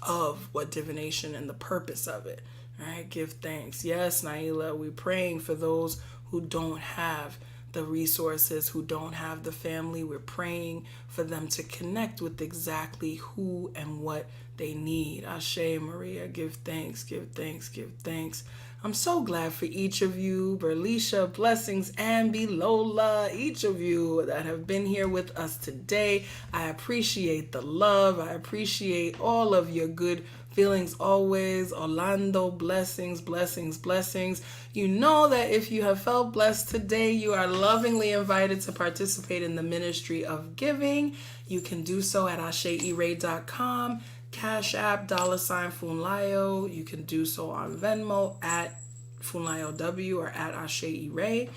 of what divination and the purpose of it. All right, give thanks. Yes, Naila, we're praying for those who don't have the resources, who don't have the family. We're praying for them to connect with exactly who and what they need. Ashe, Maria, give thanks, give thanks, give thanks. I'm so glad for each of you, Berlisha, blessings, Ambi, Lola, each of you that have been here with us today. I appreciate the love. I appreciate all of your good feelings always. Orlando, blessings, blessings, blessings. You know that if you have felt blessed today, you are lovingly invited to participate in the ministry of giving. You can do so at aseire.com, Cash App, $Funlayo. You can do so on Venmo at Funlayo W or at Ase Ire.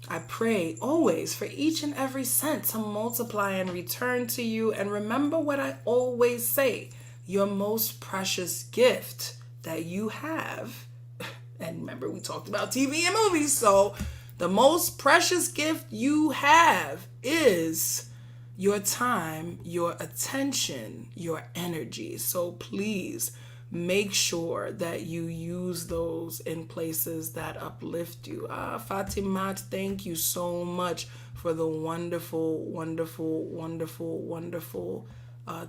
I pray always for each and every cent to multiply and return to you. And remember what I always say. Your most precious gift that you have, and remember we talked about TV and movies, so the most precious gift you have is your time, your attention, your energy. So please make sure that you use those in places that uplift you. Fatimat, thank you so much for the wonderful, wonderful, wonderful, wonderful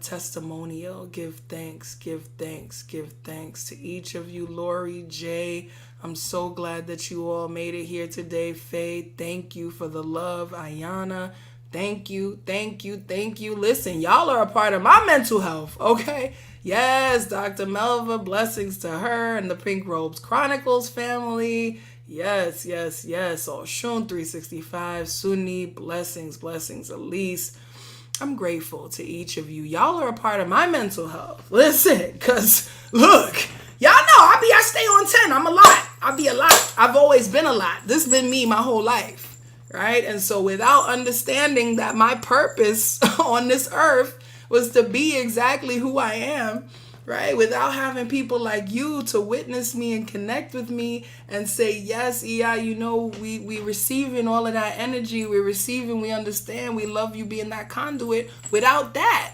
testimonial. Give thanks, give thanks, give thanks to each of you. Lori, Jay, I'm so glad that you all made it here today. Faye, thank you for the love. Ayana, thank you, thank you, thank you. Listen, y'all are a part of my mental health, okay? Yes, Dr. Melva, blessings to her and the Pink Robes Chronicles family. Yes, yes, yes. Oshun 365, Sunni, blessings, blessings, Elise. I'm grateful to each of you. Y'all are a part of my mental health. Listen, because look, y'all know I stay on 10. I'm a lot. I be a lot. I've always been a lot. This has been me my whole life, right? And so without understanding that my purpose on this earth was to be exactly who I am, right? Without having people like you to witness me and connect with me and say, yes, Iya, we receiving all of that energy. We're receiving, we understand, we love you being that conduit. Without that,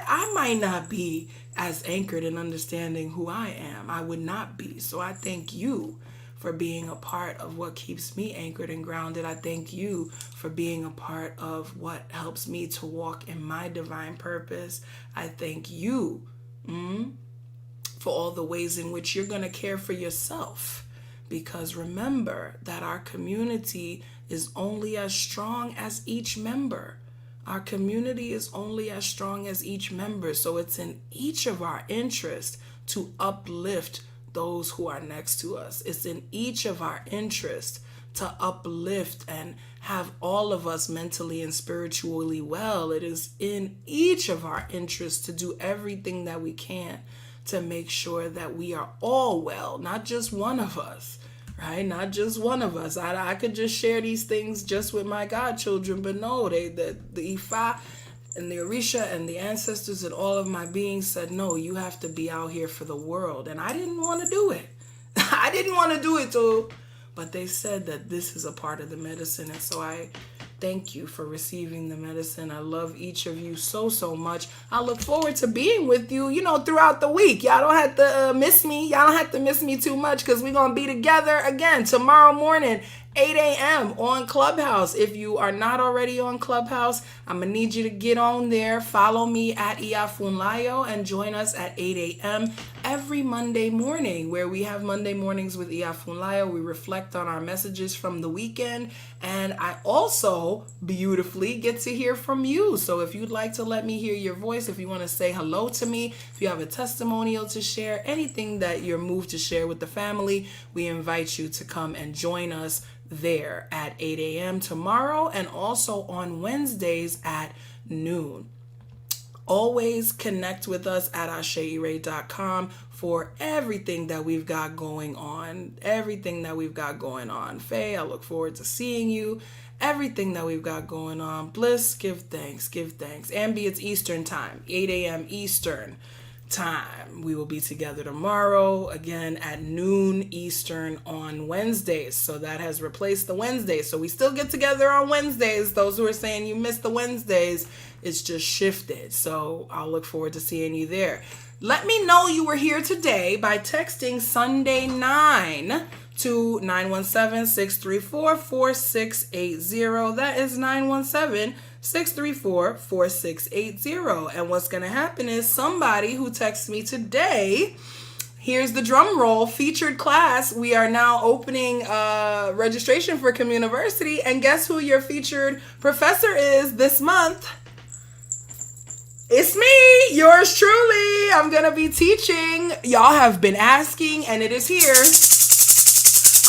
I might not be as anchored in understanding who I am. I would not be. So I thank you for being a part of what keeps me anchored and grounded. I thank you for being a part of what helps me to walk in my divine purpose. I thank you for all the ways in which you're going to care for yourself. Because remember that our community is only as strong as each member. Our community is only as strong as each member. So it's in each of our interests to uplift those who are next to us. It's in each of our interests to uplift and have all of us mentally and spiritually well. It is in each of our interests to do everything that we can to make sure that we are all well, not just one of us, right? Not just one of us. I could just share these things just with my godchildren, but no, the Ifa and the Orisa and the ancestors and all of my beings said, no, you have to be out here for the world. And I didn't want to do it. I didn't want to do it too. But they said that this is a part of the medicine. And so I thank you for receiving the medicine. I love each of you so, so much. I look forward to being with you, throughout the week. Y'all don't have to miss me. Y'all don't have to miss me too much because we're going to be together again tomorrow morning, 8 a.m. on Clubhouse. If you are not already on Clubhouse, I'm going to need you to get on there. Follow me at Iya Funlayo and join us at 8 a.m. every Monday morning, where we have Monday mornings with Iya Funlayo. We reflect on our messages from the weekend. And I also beautifully get to hear from you. So if you'd like to let me hear your voice, if you want to say hello to me, if you have a testimonial to share, anything that you're moved to share with the family, we invite you to come and join us there at 8 a.m. tomorrow, and also on Wednesdays at noon. Always connect with us at aseire.com for everything that we've got going on. Faye, I look forward to seeing you. Everything that we've got going on. Bliss, give thanks. Ambi, it's Eastern time, 8 a.m. Eastern time. We will be together tomorrow again at noon Eastern on Wednesdays. So that has replaced the Wednesdays. So we still get together on Wednesdays. Those who are saying you missed the Wednesdays, it's just shifted. So I'll look forward to seeing you there. Let me know you were here today by texting Sunday 9 to 917-634-4680. That is 917-634-4680. And what's going to happen is somebody who texts me today, here's the drum roll, featured class. We are now opening registration for Communiversity. And guess who your featured professor is this month? It's me, yours truly. I'm going to be teaching. Y'all have been asking, and it is here.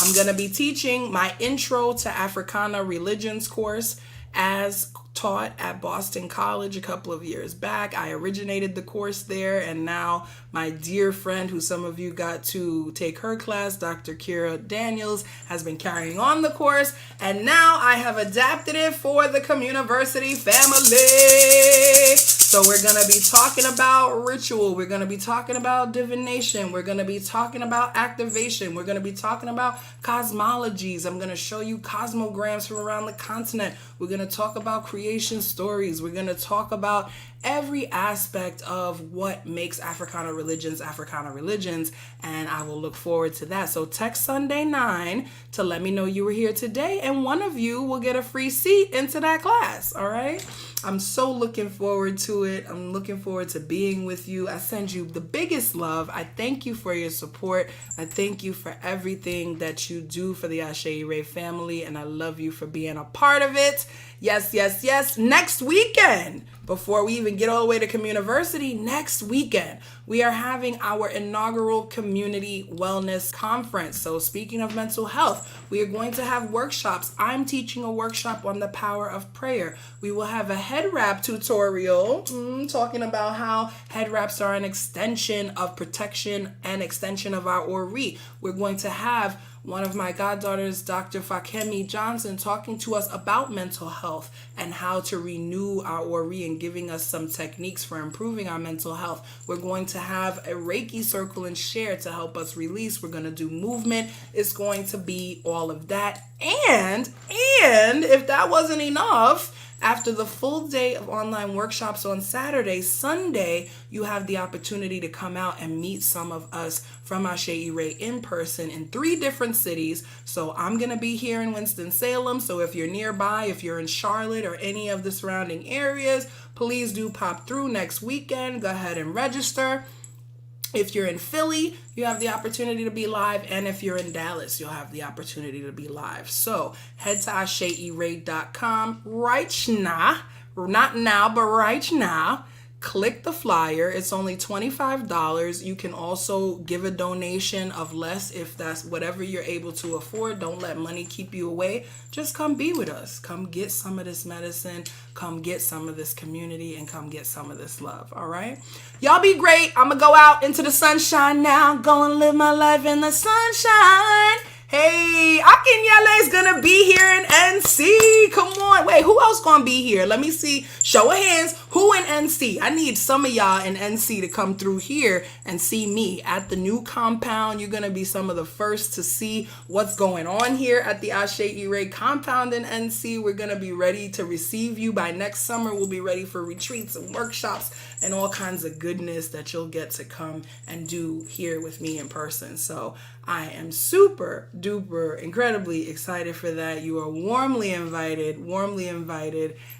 I'm going to be teaching my Intro to Africana Religions course as taught at Boston College a couple of years back. I originated the course there, and now my dear friend, who some of you got to take her class, Dr. Kira Daniels, has been carrying on the course, and now I have adapted it for the Communiversity family. So we're going to be talking about ritual. We're going to be talking about divination. We're going to be talking about activation. We're going to be talking about cosmologies. I'm going to show you cosmograms from around the continent. We're going to talk about creation stories. We're going to talk about every aspect of what makes Africana religions, and I will look forward to that. So text Sunday 9 to let me know you were here today, and one of you will get a free seat into that class, all right? I'm so looking forward to it. I'm looking forward to being with you. I send you the biggest love. I thank you for your support. I thank you for everything that you do for the Ase Ire family, and I love you for being a part of it. Yes. Next weekend, before we even get all the way to Communiversity, next weekend, we are having our inaugural community wellness conference. So speaking of mental health, we are going to have workshops. I'm teaching a workshop on the power of prayer. We will have a head wrap tutorial talking about how head wraps are an extension of protection and extension of our Ori. We're going to have one of my goddaughters, Dr. Fakemi Johnson, talking to us about mental health and how to renew our Ori and giving us some techniques for improving our mental health. We're going to have a Reiki circle and share to help us release. We're going to do movement. It's going to be all of that. And if that wasn't enough, after the full day of online workshops on Saturday, Sunday, you have the opportunity to come out and meet some of us from Ase Ire in person in 3 different cities. So I'm going to be here in Winston-Salem. So if you're nearby, if you're in Charlotte or any of the surrounding areas, please do pop through next weekend. Go ahead and register. If you're in Philly, you have the opportunity to be live. And if you're in Dallas, you'll have the opportunity to be live. So head to aseire.com right now. Not now, but right now. Click the flyer. It's only $25. You can also give a donation of less if that's whatever you're able to afford. Don't let money keep you away. Just come be with us. Come get some of this medicine. Come get some of this community, and come get some of this love. All right? Y'all be great. I'm going to go out into the sunshine now. Go and live my life in the sunshine. Hey, Akinyele is going to be here in NC. Come on. Wait, who else going to be here? Let me see. Show of hands. Who in NC? I need some of y'all in NC to come through here and see me at the new compound. You're going to be some of the first to see what's going on here at the Ase Ire compound in NC. We're going to be ready to receive you by next summer. We'll be ready for retreats and workshops and all kinds of goodness that you'll get to come and do here with me in person. So I am super duper incredibly excited for that. You are warmly invited,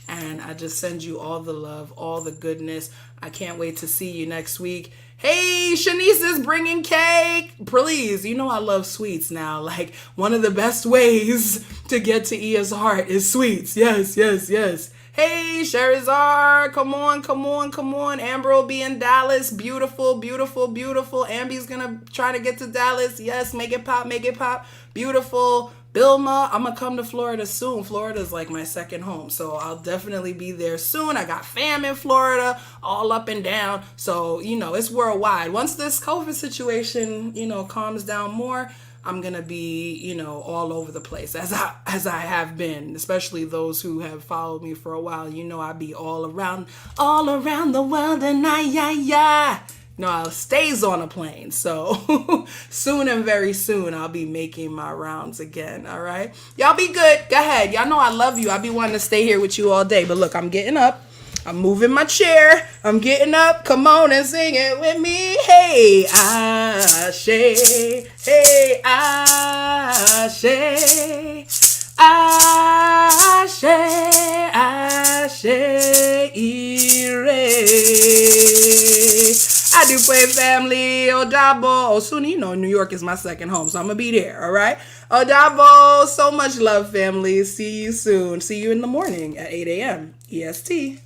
and I just send you all the love, all the goodness. I can't wait to see you next week. Hey, Shanice is bringing cake. Please, you know I love sweets now. Like, one of the best ways to get to Iya's heart is sweets. Yes. Hey, Sherzar, come on. Amber will be in Dallas. Beautiful. Ambi's gonna try to get to Dallas. Yes, make it pop. Beautiful. Bilma, I'm gonna come to Florida soon. Florida's like my second home, so I'll definitely be there soon. I got fam in Florida, all up and down. So, it's worldwide. Once this COVID situation, calms down more, I'm gonna be, all over the place as I have been, especially those who have followed me for a while. I be all around the world, and it stays on a plane. So soon and very soon, I'll be making my rounds again. All right, y'all be good. Go ahead. Y'all know I love you. I be wanting to stay here with you all day, but look, I'm getting up. I'm moving my chair. I'm getting up. Come on and sing it with me. Hey, Ase. Hey, Ase. Ase Ire. I do play family. Odabo. Osuni, New York is my second home, so I'm going to be there, all right? Odabo, so much love, family. See you soon. See you in the morning at 8 a.m. EST.